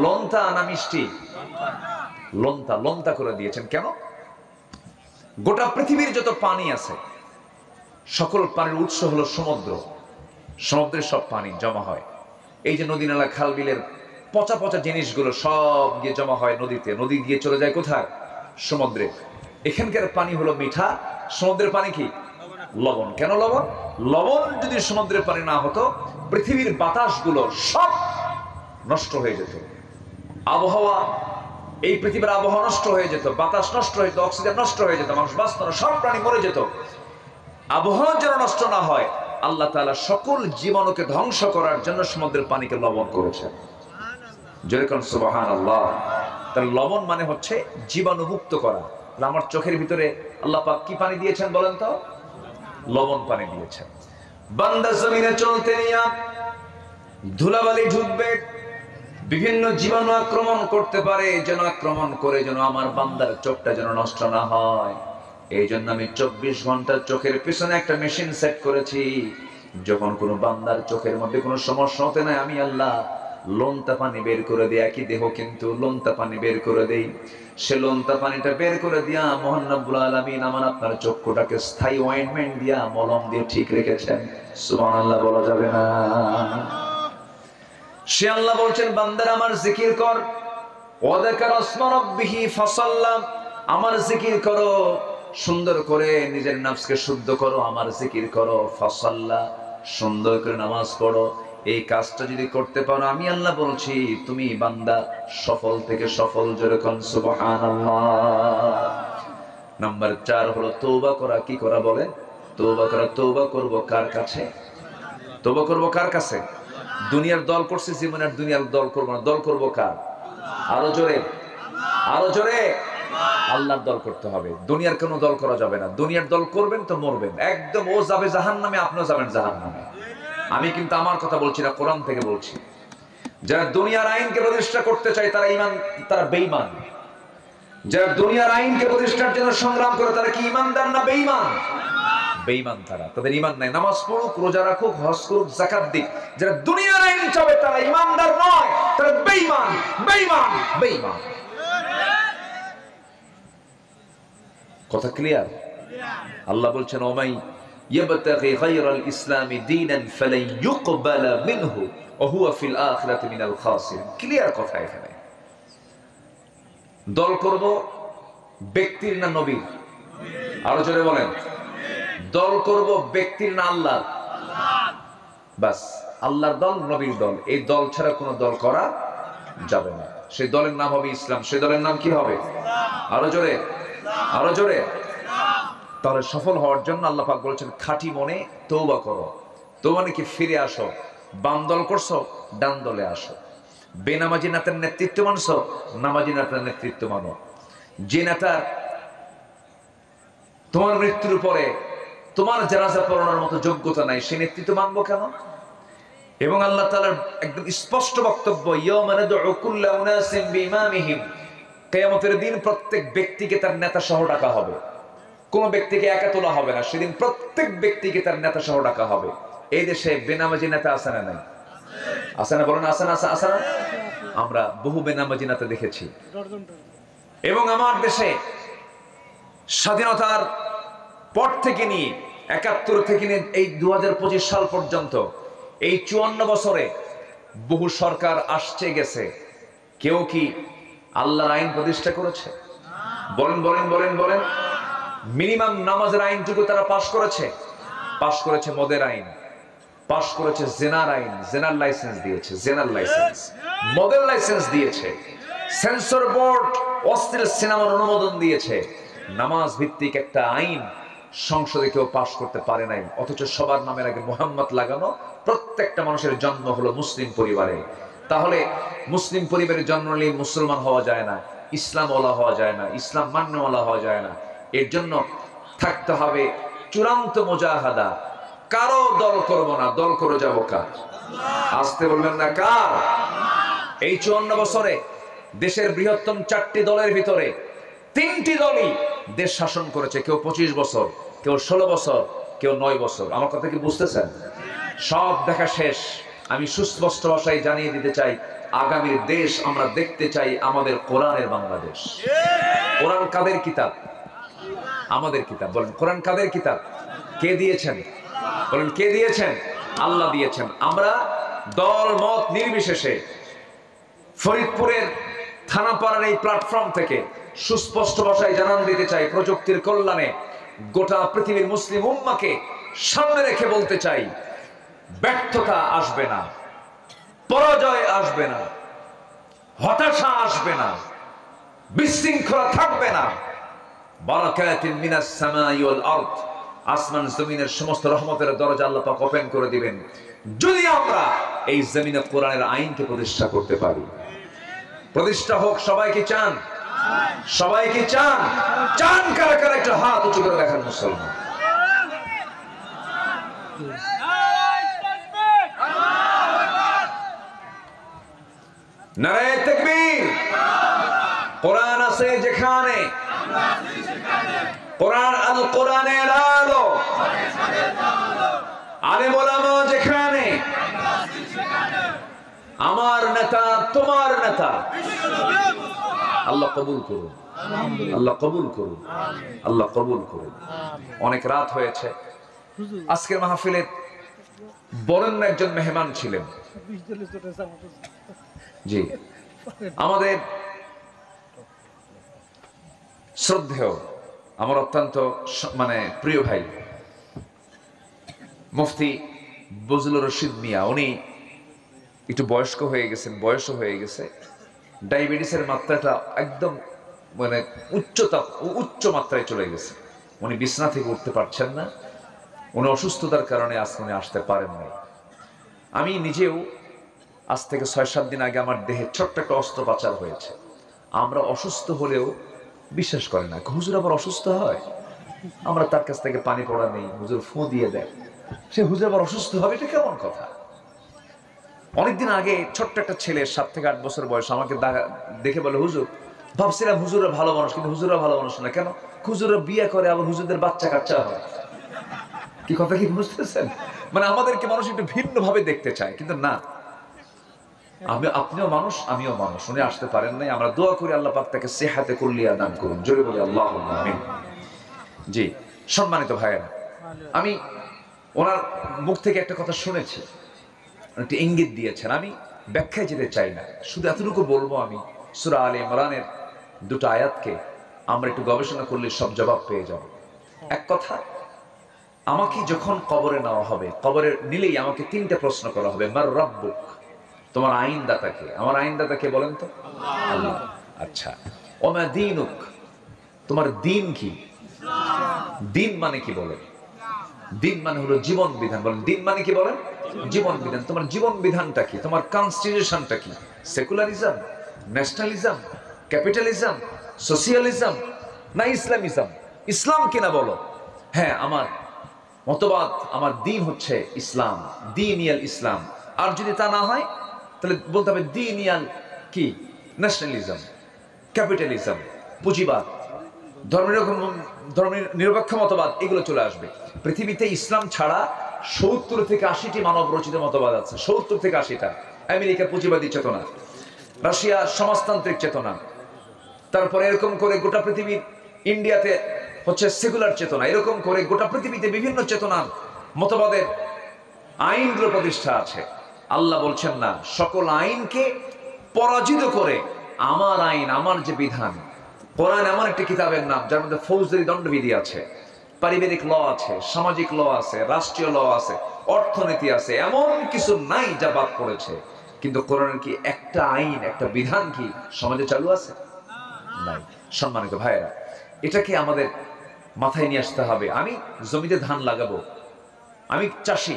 লন্তা না মিষ্টি? লন্তা, লন্তা করে দিয়েছেন। কেন? গোটা পৃথিবীর যত পানি আছে সকল পানির উৎস হলো সমুদ্র, সমুদ্রের সব পানি জমা হয়। এই যে নদী নালা খাল বিলের পচা পচা জিনিসগুলো সব গিয়ে জমা হয় নদীতে, নদী গিয়ে চলে যায় কোথায়? সমুদ্রে। এখানকার পানি হলো মিঠা, সমুদ্রের পানি কি লবণ। কেন লবণ? লবণ যদি সমুদ্রের পানি না হতো পৃথিবীর বাতাসগুলো সব নষ্ট হয়ে যেত, আবহাওয়া, এই পৃথিবীর আবহাওয়া নষ্ট হয়ে যেত, বাতাস নষ্ট হয়ে যেত, অক্সিজেন নষ্ট হয়ে যেত, মানুষ বাঁচত না, সব প্রাণী মরে যেত। আবহাওয়া যেন নষ্ট না হয়, আল্লাহ তাআলা সকল জীবাণুকে ধ্বংস করার জন্য সমুদ্রের পানিকে লবণ করেছেন। যেরকম সুবহানাল্লাহ। তাহলে লবণ মানে হচ্ছে জীবাণু মুক্ত করা। আমার চোখের ভিতরে আল্লাহ পাক কি পানি দিয়েছেন বলেন তো? লবণ পানি দিয়েছেন। বান্দা জমিনে চলতে নিয়া ধুলাবালি ঢুকবে, বিভিন্ন জীবাণু আক্রমণ করতে পারে, যেন আক্রমণ করে যেন আমার বান্দার চোখটা যেন নষ্ট না হয়। এই জন্য আমি 24 ঘন্টা চোখের পিছনে একটা মেশিন সেট করেছি। যখন কোনো বান্দার চোখের মধ্যে কোনো সমস্যা হতে নাই, আমি আল্লাহ লোনতা পানি বের করে দিই, একই দেহ কিন্তু লোনতা পানি বের করে দেই। সে লোনতা পানিটা বের করে দিয়া মহান রব্বুল আলামিন আমার আপনার চক্ষুটাকে স্থায়ী অয়েন্টমেন্ট দিয়া মলম দিয়ে ঠিক রেখেছেন। সুবহানাল্লাহ বলা যাবে না? সে আল্লাহ বলছেন বান্দারা আমার জিকির কর, ওয়াযাকারা ইসমা রাব্বিহি ফাসাল্লা, আমার জিকির করো, সুন্দর করে নিজের নফসকে শুদ্ধ করো, আমার জিকির করো, ফাসাল্লা, সুন্দর করে নামাজ পড়ো। এই কাজটা যদি করতে পারো, আমি আল্লাহ বলছি তুমি বান্দা সফল থেকে সফল। যেরকম সুবহানাল্লাহ। নাম্বার 4 হলো তওবা করা। কি করা বলে? তওবা করা। তওবা করব কার কাছে? তওবা করব কার কাছে? দুনিয়ার দল করছে জীবনে, আর দুনিয়ার দল করবো না। দল করবো কার? আরো জোরে, আরো জোরে। আল্লাহর দল করতে হবে, দুনিয়ার কোনো দল করা যাবে না। দুনিয়ার দল করবেন তো মরবেন একদম। ও যাবে জাহান্নামে, আপনিও যাবেন জাহান্নামে। আমি কিন্তু আমার কথা বলছি না, কোরআন থেকে বলছি। যারা দুনিয়ার আইনকে প্রতিষ্ঠা করতে চায় তারা ঈমান, তারা বেঈমান। যারা দুনিয়ার আইনকে প্রতিষ্ঠার জন্য সংগ্রাম করে তারা কি ঈমানদার না বেঈমান? বেঈমান তারা, তাদের ঈমান নাই। নামাজ পড়ুক, রোজা রাখুক, হজ করুক, যাকাত দিক, যারা দুনিয়ার আইন চাবে তারা ঈমানদার নয়, তারা বেঈমান, বেঈমান, বেঈমান। কথা ক্লিয়ার? আল্লাহ বলছেন ওমাই ইয়াবতাগি গায়রাল ইসলামি দীনান ফালান ইউকবালা মিনহু ওয়া হুয়া ফিল আখিরাতি মিনাল খাসিরিন। ক্লিয়ার কথা এখানে। দল করব ব্যক্তির না নবীর? আরো জোরে বলেন। দল করব ব্যক্তির না আল্লাহর? বাস, আল্লাহর দল, নবীর দল, এই দল ছাড়া কোনো দল করা যাবে না। সেই দলের নাম হবে ইসলাম। সেই দলের নাম কি হবে? আরো জোরে, আরো জোরে। তাহলে সফল হওয়ার জন্য আল্লাহ পাক বলেছেন খাঁটি মনে তওবা করো। তওবা নাকি ফিরে আসো। বাম দল করছো, ডান দলে আসো। বেনামাজি নেতার নেতৃত্ব মানছো, নামাজি নেতার নেতৃত্ব মানো। যে নেতার তোমার মৃত্যুর পরে তোমার জানাজা পড়ানোর মতো যোগ্যতা নাই, সে নেতৃত্ব মানবো কেন? এবং আল্লাহ তাআলার একদম স্পষ্ট বক্তব্য, ইয়াওমা নাদউ কুল্লা উনাসিন বিইমামিহিম, কিয়ামতের দিন প্রত্যেক ব্যক্তিকে তার নেতা সহ ডাকা হবে। কোন ব্যক্তিকে একা তোলা হবে না, সেদিন প্রত্যেক ব্যক্তিকে তার নেতা সহ ডাকা হবে। এই দেশে বেনামাজি নেতা আছে না নাই? আছে না? বলেন আছে না? আছে না? আমরা বহু বেনামাজি নেতা দেখেছি। এবং আমার দেশে স্বাধীনতার পর থেকে নিয়ে 71 থেকে নিয়ে এই 2025 সাল পর্যন্ত এই 54 বছরে বহু সরকার আসছে গেছে, কেউ কি আল্লাহর আইন প্রতিষ্ঠা করেছে? বলেন বলেন বলেন বলেন। মিনিমাম নামাজের আইনটুকু তারা পাশ করেছে? পাশ করেছে মদের আইন, পাশ করেছে জেনার আইন, জেনার লাইসেন্স দিয়েছে, জেনার লাইসেন্স, মদের লাইসেন্স দিয়েছে, সেন্সর বোর্ড অশ্লীল সিনেমার অনুমোদন দিয়েছে। নামাজ ভিত্তিক একটা আইন সংসদে কেউ পাশ করতে পারে নাই, অথচ সবার নামের আগে মুহাম্মদ লাগানো। প্রত্যেকটা মানুষের জন্ম হলো মুসলিম পরিবারে। তাহলে মুসলিম পরিবারে জন্ম নিলে মুসলমান হওয়া যায় না, ইসলাম ওয়ালা হওয়া যায় না, ইসলাম মান্যওয়ালা হওয়া যায় না। এর জন্য থাকতে হবে চূড়ান্ত মুজাহাদা। কারো দল করব না, দল করে যাবো কার? আসতে বলবেন না কার? এই 54 বছরে দেশের বৃহত্তম 4টি দলের ভিতরে 3টি দলই দেশ শাসন করেছে। কেউ 25 বছর, কেউ 16 বছর, কেউ 9 বছর। আমার কথা কি বুঝতেছেন? সব দেখা শেষ। আমি সুস্পষ্ট ভাষায় জানিয়ে দিতে চাই, আগামীর দেশ আমরা দেখতে চাই আমাদের কোরআনের বাংলাদেশ। কোরআন কাদের কিতাব? আমাদের কিতাব। বলেন কোরআন কাদের কিতাব? কে দিয়েছেন? বলেন কে দিয়েছেন? আল্লাহ দিয়েছেন। আমরা দল মত নির্বিশেষে ফরিদপুরের থানাপাড়ার এই প্ল্যাটফর্ম থেকে সুস্পষ্ট ভাষায় জানান দিতে চাই, প্রযুক্তির কল্যাণে গোটা পৃথিবীর মুসলিম উম্মাকে সামনে রেখে বলতে চাই, ব্যর্থতা আসবে না, পরাজয় আসবে না, হতাশা আসবে না, বিশৃঙ্খলা থাকবে না। বারাকাতিন মিনাস সামাই ওয়াল আরদ, আসমান জমিনের সমস্ত রহমতের দরজা আল্লাহ পাক ওপেন করে দিবেন যদি আমরা এই জমিনে কোরআনের আইনকে প্রতিষ্ঠা করতে পারি। প্রতিষ্ঠা হোক, সবাই কি চান? সবাই কি চান? চান কারা কারা একটু হাত উঁচু করে দেখান মুসলমান। নারায়ে তাকবীর। কোরআন আছে যেখানে, কোরআন আল কোরআনের আলো, আলেম ওলামা যেখানে, আমার নেতা তোমার নেতা। আল্লাহ কবুল করুন, আল্লাহ কবুল করুন, আল্লাহ কবুল করুন। অনেক রাত হয়েছে। আজকের মাহফিলে বরেণ্য একজন মেহমান ছিলেন। জি, আমাদের শ্রদ্ধেয়, আমার অত্যন্ত প্রিয় ভাই মুফতি বজলুর রশিদ মিয়া। উনি একটু বয়স্ক হয়ে গেছেন, বয়সও হয়ে গেছে। ডায়াবেটিসের মাত্রাটা একদম উচ্চ মাত্রায় চলে গেছে। উনি বিছানা থেকে উঠতে পারছেন না। উনি অসুস্থতার কারণে আজকে উনি আসতে পারেন নাই। আমি নিজেও আজ থেকে 6-7 দিন আগে আমার দেহে ছোট্ট একটা অস্ত্রোপচার হয়েছে। আমরা অসুস্থ হলেও বিশ্বাস করে না, হুজুর আবার অসুস্থ হয়। আমরা তার কাছ থেকে পানি পড়া নেই, হুজুর ফু দিয়ে দেয়, সে হুজুর আবার অসুস্থ হবে, এটা কেমন কথা? অনেকদিন আগে ছোট্ট একটা ছেলে 7 থেকে 8 বছর বয়স আমাকে দেখে বলে, হুজুর ভাবছিলাম হুজুররা ভালো মানুষ, কিন্তু হুজুররা ভালো মানুষ না কেন? হুজুররা বিয়ে করে, আবার হুজুরদের বাচ্চা কাচ্চা হয়। কি কথা কি বুঝতেছেন? আমাদেরকে মানুষ একটু ভিন্ন ভাবে দেখতে চায়, কিন্তু না, আপনিও মানুষ, আমিও মানুষ। উনি আসতে পারেন নাই। আমরা দোয়া করি আল্লাহ পাক তাকে সেহাতে কুল্লিয়া দান করুন। জোরে বলি আল্লাহুম্মা আমিন। জি, সম্মানিত ভাইয়েরা, আমি ওনার মুখ থেকে একটা কথা শুনেছি, একটা ইঙ্গিত দিয়েছেন। আমি ব্যাখ্যায় যেতে চাই না, শুধু এতটুকু বলবো, আমি সূরা আলে ইমরানের 2টা আয়াতকে আমরা একটু গবেষণা করলে সব জবাব পেয়ে যাব। এক কথা, আমাকে যখন কবরে নেওয়া হবে, কবরে নিলেই আমাকে 3টা প্রশ্ন করা হবে। মার রাব্বুক, তোমার আইনদাতাকে। আমার আইনদাতাকে বলেন তো? আল্লাহ। আচ্ছা, ওমা দীনুক, তোমার দিন কি? দিন মানে কি বলেন? দিন মানে হলো জীবন বিধান। বলেন দিন মানে কি বলেন? জীবন বিধান। তোমার জীবন বিধানটা কি? তোমার কনস্টিটিউশনটা কি? সেকুলারিজম, ন্যাশনালিজম, ক্যাপিটালিজম, সোশিয়ালিজম না ইসলামিজম? ইসলাম কিনা বলো। হ্যাঁ, আমার মতবাদ, আমার দিন হচ্ছে ইসলাম, দিনিয়াল ইসলাম। আর যদি তা না হয় তাহলে বলতে হবে দিনিয়াল কি? ন্যাশনালিজম, ক্যাপিটালিজম, পুঁজিবাদ, ধর্মের নিরপেক্ষ মতবাদ, এগুলো চলে আসবে। পৃথিবীতে ইসলাম ছাড়া 70 থেকে 80টি মানব রচিত মতবাদ আছে। 70 থেকে 80টা। আমেরিকা পুঁজিবাদী চেতনা, রাশিয়া সমাজতান্ত্রিক চেতনা, তারপরে এরকম করে গোটা পৃথিবীর, ইন্ডিয়াতে হচ্ছে সেকুলার চেতনা। এরকম করে গোটা পৃথিবীতে বিভিন্ন চেতনার মতবাদের আইনগুলো প্রতিষ্ঠা আছে। আল্লাহ বলছেন না, সকল আইনকে পরাজিত করে আমার আইন, আমার যে বিধান, কোরআন এমন একটি কিতাবের নাম যার মধ্যে ফৌজদারি দণ্ডবিধি আছে, পারিবারিক ল আছে, সামাজিক ল আছে, রাষ্ট্রীয় ল আছে, অর্থনীতি আছে, এমন কিছু নাই যা বাদ পড়েছে। কিন্তু কোরআনের কি একটা আইন, একটা বিধান কি সমাজে চালু আছে? নাই। সম্মানিত ভাইয়েরা, এটাকে আমাদের মাথায় নিয়ে আসতে হবে। আমি জমিতে ধান লাগাবো, আমি চাষি,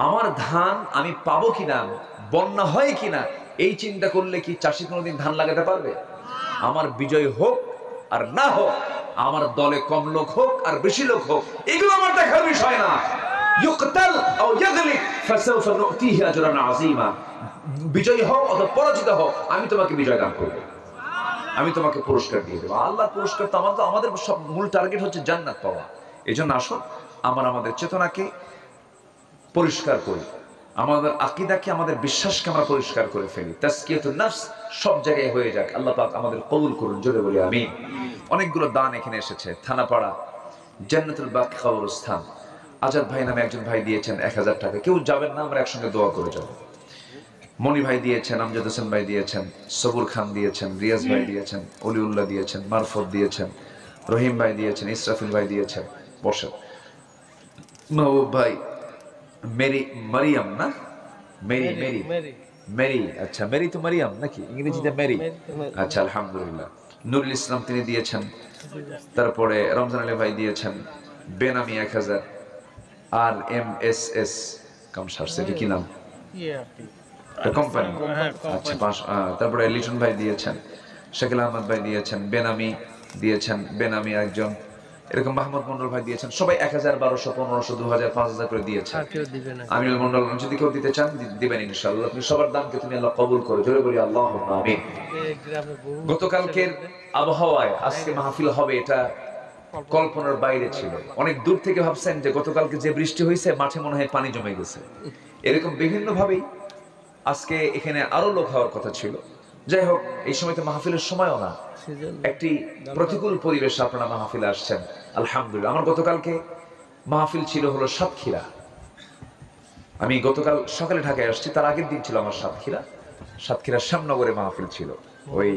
আমার ধান আমি পাবো কিনা, বন্যা হয় কিনা, এই চিন্তা করলে কি চাষি কোনোদিন ধান লাগাতে পারবে? আমার বিজয় হোক আর না হোক, আমার দলে কম লোক হোক আর বেশি লোক হোক, এগুলো আমার দেখার বিষয় না। ইউকতাল আও ইয়াগলিব ফাসাউফা নুতিহি আজরান আযীমা। বিজয় হোক অথবা পরাজিত হোক, আমি তোমাকে বিজয় দান করব, আমি তোমাকে পুরস্কার দিয়ে দেবো। আল্লাহর পুরস্কার তো আমাদের সব মূল টার্গেট হচ্ছে জান্নাত পাওয়া। এই জন্য আসুন আমাদের চেতনাকে পরিষ্কার করি, আমাদের আকীদাকে, আমাদের বিশ্বাসকে আমরা পরিষ্কার করে ফেলি। তাজকিয়াতুন নফস সব জায়গায় হয়ে যাক। আল্লাহ পাক আমাদের কবুল করুন, জোরে বলি আমিন। অনেকগুলো দান এখানে এসেছে। থানাপাড়া জান্নাতুল বাকি কবরস্থান, আজাদ ভাই নামে একজন ভাই দিয়েছেন 1000 টাকা। কেউ যাবেন না, আমরা একসঙ্গে দোয়া করে যাব। মনি ভাই দিয়েছেন, আমজাদ হোসেন ভাই দিয়েছেন, সবুর খান দিয়েছেন, রিয়াজ ভাই দিয়েছেন, অলিউল্লাহ দিয়েছেন, মারফত দিয়েছেন, রহিম ভাই দিয়েছেন, ইসরাফিল ভাই দিয়েছেন। বসেন। মাহবুব ভাই, মারিয়াম না, মেরি, আচ্ছা মেরি তো মারিয়াম নাকি, ইংরেজিতে মেরি, আচ্ছা আলহামদুলিল্লাহ। নুরুল ইসলাম তিনি দিয়েছেন, তারপরে রমজান আলী ভাই দিয়েছেন বেনামি 1000, আর MSS কামসার, সেটা কি নাম, কোম্পানি, আচ্ছা। তারপরে লিটন ভাই দিয়েছেন, শাকিল আহমদ ভাই দিয়েছেন, বেনামি দিয়েছেন, বেনামি একজন, এরকম মাহমুদ মন্ডল ভাই দিয়েছেন। সবাই 1000, 1200, 1500, 2000, 5000 করে দিয়েছেন। আমিনুল মন্ডল যদি কেউ দিতে চান দিবেন ইনশাআল্লাহ। আপনি সবার দানকে তুমি আল্লাহ কবুল করো, জোরে বলি আল্লাহুম্মা আমিন। গতকালকের আবহাওয়ায় আজকে মাহফিল হবে, এটা কল্পনার বাইরে ছিল। অনেক দূর থেকে ভাবছেন যে গতকালকে যে বৃষ্টি হয়েছে মাঠে মনে হয় পানি জমে গেছে, এরকম বিভিন্ন ভাবেই আজকে এখানে আরো লোক হওয়ার কথা ছিল। যাই হোক, এই সময় তো মাহফিলের সময়ও না, একটি প্রতিকূল পরিবেশ আপনারা মাহফিলে আসছেন, আলহামদুলিল্লাহ। আমার গতকালকে মাহফিল ছিল হলো সাতক্ষীরা। আমি গতকাল সকালে ঢাকায় আসছি, তার আগের দিন ছিল আমার সাতক্ষীরা শ্যামনগরে মাহফিল ছিল। ওই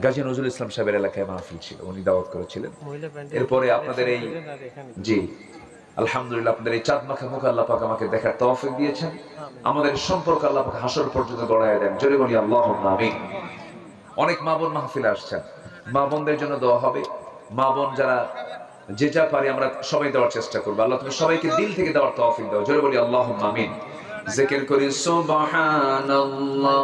গাজী নজরুল ইসলাম সাহেবের এলাকায় মাহফিল ছিল, উনি দাওয়াত করেছিলেন। এরপরে আপনাদের এই, জি আলহামদুলিল্লাহ, আপনাদের এই চাঁদ মাখা মুখ আল্লাহ পাক আমাকে দেখার তৌফিক দিয়েছেন। আমাদের সম্পর্ক আল্লাহ পাক হাসর পর্যন্ত গড়ায় দেন, জোরে বলি আল্লাহুম্মা আমিন। অনেক মা বোন মাহফিলে আসছেন, মা বোনদের জন্য দোয়া হবে। মা বোন যারা যে যা পারি আমরা সবাই দেওয়ার চেষ্টা করবো। আল্লাহ তুমি সবাইকে দিল থেকে দেওয়ার তৌফিক দাও, জোরে বলি আল্লাহুম্মা আমিন। জিকির করি সুবহানাল্লাহ,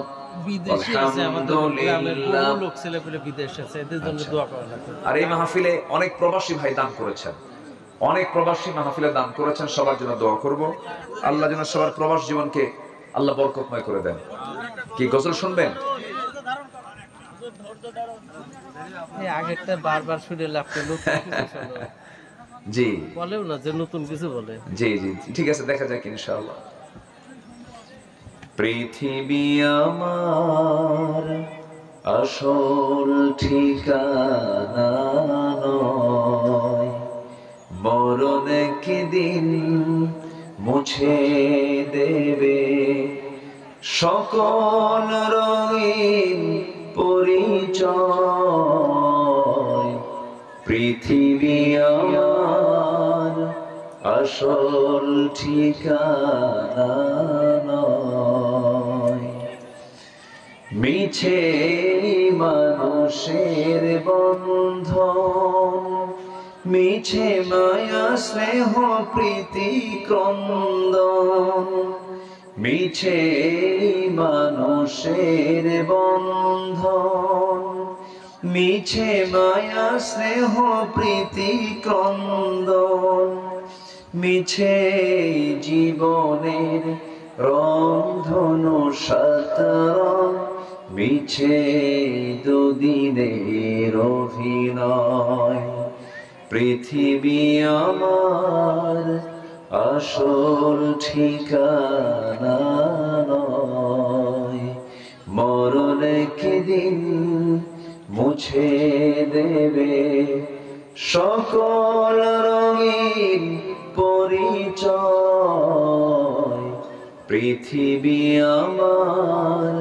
বিদেশে আছে আমাদের গ্রামের বহু লোক ছেলেপেলে বিদেশে আছে, এদের জন্য দোয়া করা লাগবে। আর এই মাহফিলে অনেক প্রবাসী ভাই দান করেছেন, অনেক প্রবাসী মাহফিলে দান করেছেন, সবার জন্য দোয়া করব। আল্লাহ যেন সবার প্রবাস জীবনকে আল্লাহ বরকতময় করে দেন। কি গজল শুনবেন? আগেরটা বারবার শুনে লাগছে, নতুন কিছু শোনো। জি বলেও না যে নতুন কিছু বলে। জি জি ঠিক আছে, দেখা যাক ইনশাআল্লাহ। পৃথিবী আমার আসল ঠিকানা নয়, মরণ একদিন মুছে দেবে সকল রঙিন পরিচয়। পৃথিবী আমার আসল ঠিকানা নয়, মিছে মানুষের বন্ধন, মিছে মায়া স্নেহ প্রীতি ক্রন্দন, মিছে মানুষের বন্ধন, মিছে মায়া স্নেহ প্রীতি ক্রন্দন, মিছে জীবনের রংধনু সাতরং, মিছে দুদিনের অভিনয়। পৃথিবী আমার আসল ঠিকানা নয়, মরণ একদিন মুছে দেবে সকল রঙিন পরিচয়। পৃথিবী আমার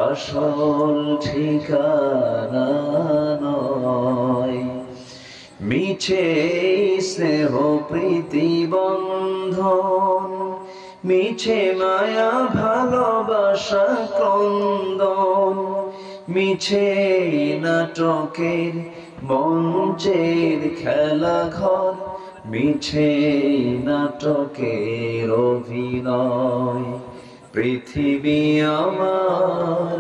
আসল ঠিকানা নয়, মিছে স্নেহ প্রীতি বন্ধন, মিছে মায়া ভালোবাসা ক্রন্দন, মিছে নাটকের মঞ্চের খেলা ঘর, মিছে নাটকের অভিনয়। পৃথিবী আমার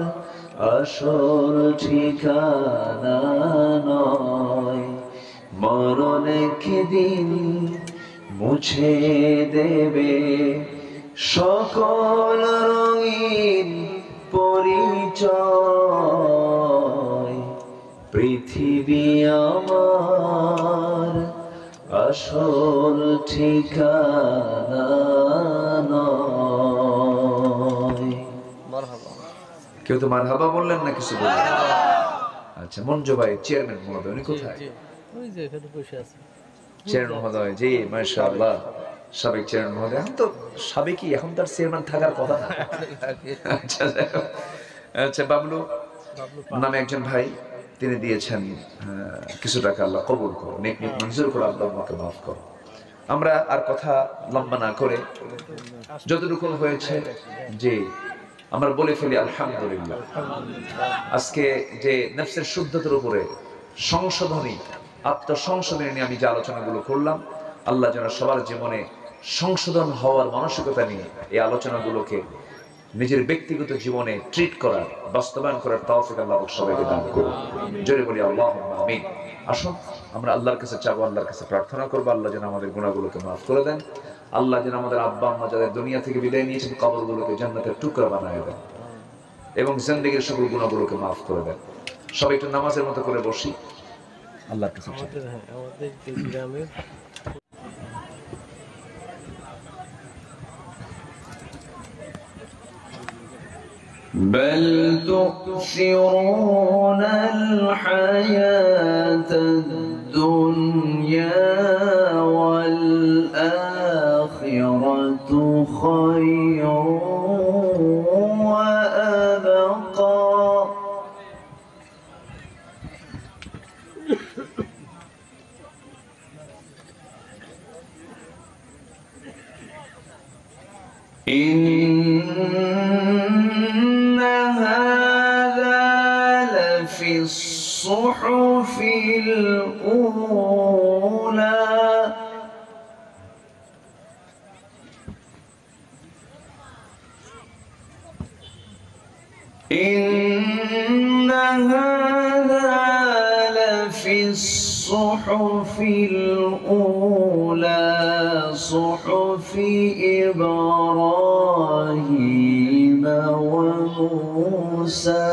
আসল ঠিকানা নয়, মরণ একদিন মুছে দেবে সকল রঙিন পরিচয়। পৃথিবী আমার আসল ঠিকানা নয়।
মারহাবা।
কেউ তো মারহাবা বললেন না, কিছু বললেন? আচ্ছা, মঞ্জু ভাই চেয়ারম্যান মহোদয় উনি কোথায়?
ওই যে এখানে বসে আছে
চেয়ারম্যান মহোদয়। জি মাশাআল্লাহ, সাবেক চেয়ারম্যান মহোদয়। এখন তো সাবেকই, এখন তার চেয়ারম্যান থাকার কথা না। আচ্ছা আচ্ছা, বাবলু নামে একজন ভাই, তিনি দিয়েছেন কিছু টাকা। আল্লাহ কবুল করো, নেক নেক মঞ্জুর করো, আল্লাহ আমাকে মাফ করো। আমরা আর কথা লম্বা না করে যতটুকু হয়েছে যে আমরা বলে ফেলি আলহামদুলিল্লাহ। আজকে যে নফসের শুদ্ধতার উপরে সংশোধনী, আত্মসংশোধনী নিয়ে আমি যে আলোচনাগুলো করলাম, আল্লাহ যেন সবার জীবনে সংশোধন হওয়ার মানসিকতা নিয়ে এই আলোচনাগুলোকে নিজের ব্যক্তিগত জীবনে ট্রিট করার, বাস্তবায়ন করার তৌফিক আল্লাহ সবাইকে দান করুন। জোরে বলি আল্লাহুম্মা আমিন। আসুন আমরা আল্লাহর কাছে চাবো, আল্লাহর কাছে প্রার্থনা করবো, আল্লাহ যেন আমাদের গুনাহগুলোকে মাফ করে দেন। আল্লাহ যেন আমাদের আব্বা আম্মা যাদের দুনিয়া থেকে বিদায় নিয়েছেন, কবরগুলোকে জান্নাতের টুকরা বানায় দেন এবং জিন্দেগীর সকল গুনাহগুলোকে মাফ করে দেন। সবাই একটু নামাজের মতো করে বসি, আল্লাহর কাছে চাই।
আমাদের গ্রামের
بل تؤثرون الحياة الدنيا والآخرة خير وأبقى إن هذا لفي الصحف الأولى إن هذا لفي الصحف الأولى صحف إبراهيم وموسى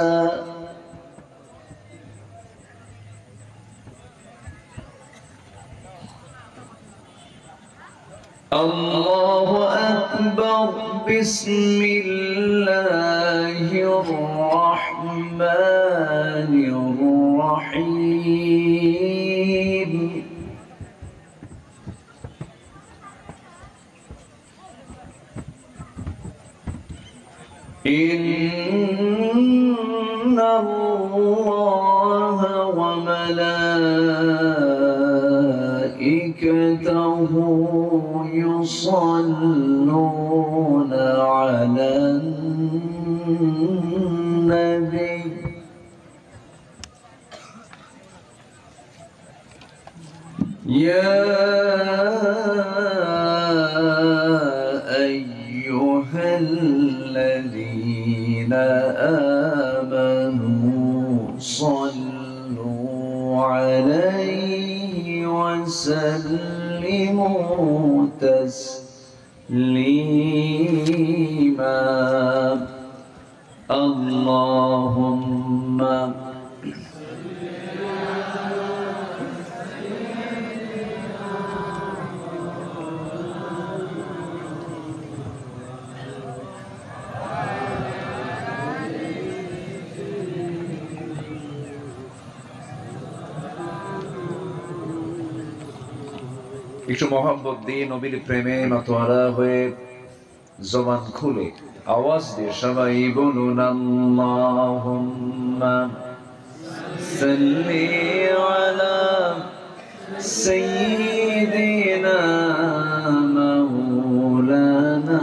الله أكبر بسم الله الرحمن الرحيم إن الله وملائكته يصلون على النبي يا أيها الذين آمنوا صلوا عليه وسلموا تسليما اللهم একটু মোহাম্মত দিয়ে নবীর প্রেমে মাতোয়ারা হয়ে জবান খুলে আওয়াজ দিয়ে সবাই বলুন আল্লাহুম্মা সাল্লি আলা সাইয়্যিদিনা মাওলানা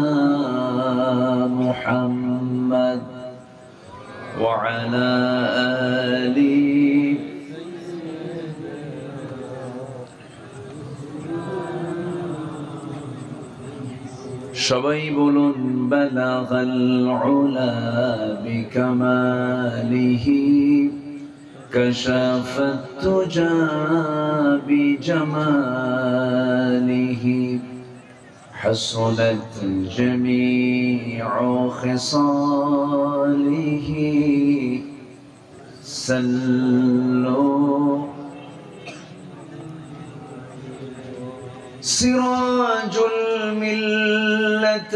মুহাম্মদ ওয়া আলা আলিহি সবাই বলুন বালাগাল উলা বিকামালিহি কাশাফাত তুজা বিজামালিহি হাসনাত জামিউ খিসালিহি সাল্লু سراج الملة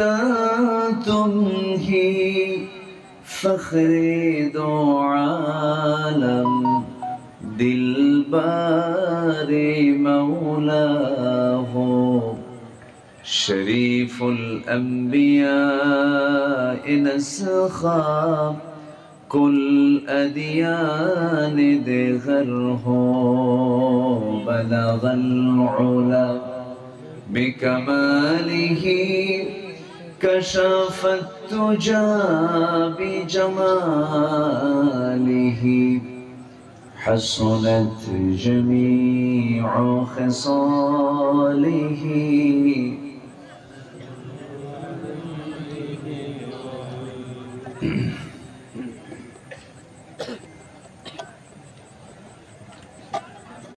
تمهي فخر دو عالم دلبار مولاه شريف الأنبياء نسخا كل أديان دغره بلغ العلا بكماله كشف التجى بجماله حسنت جميع خصاله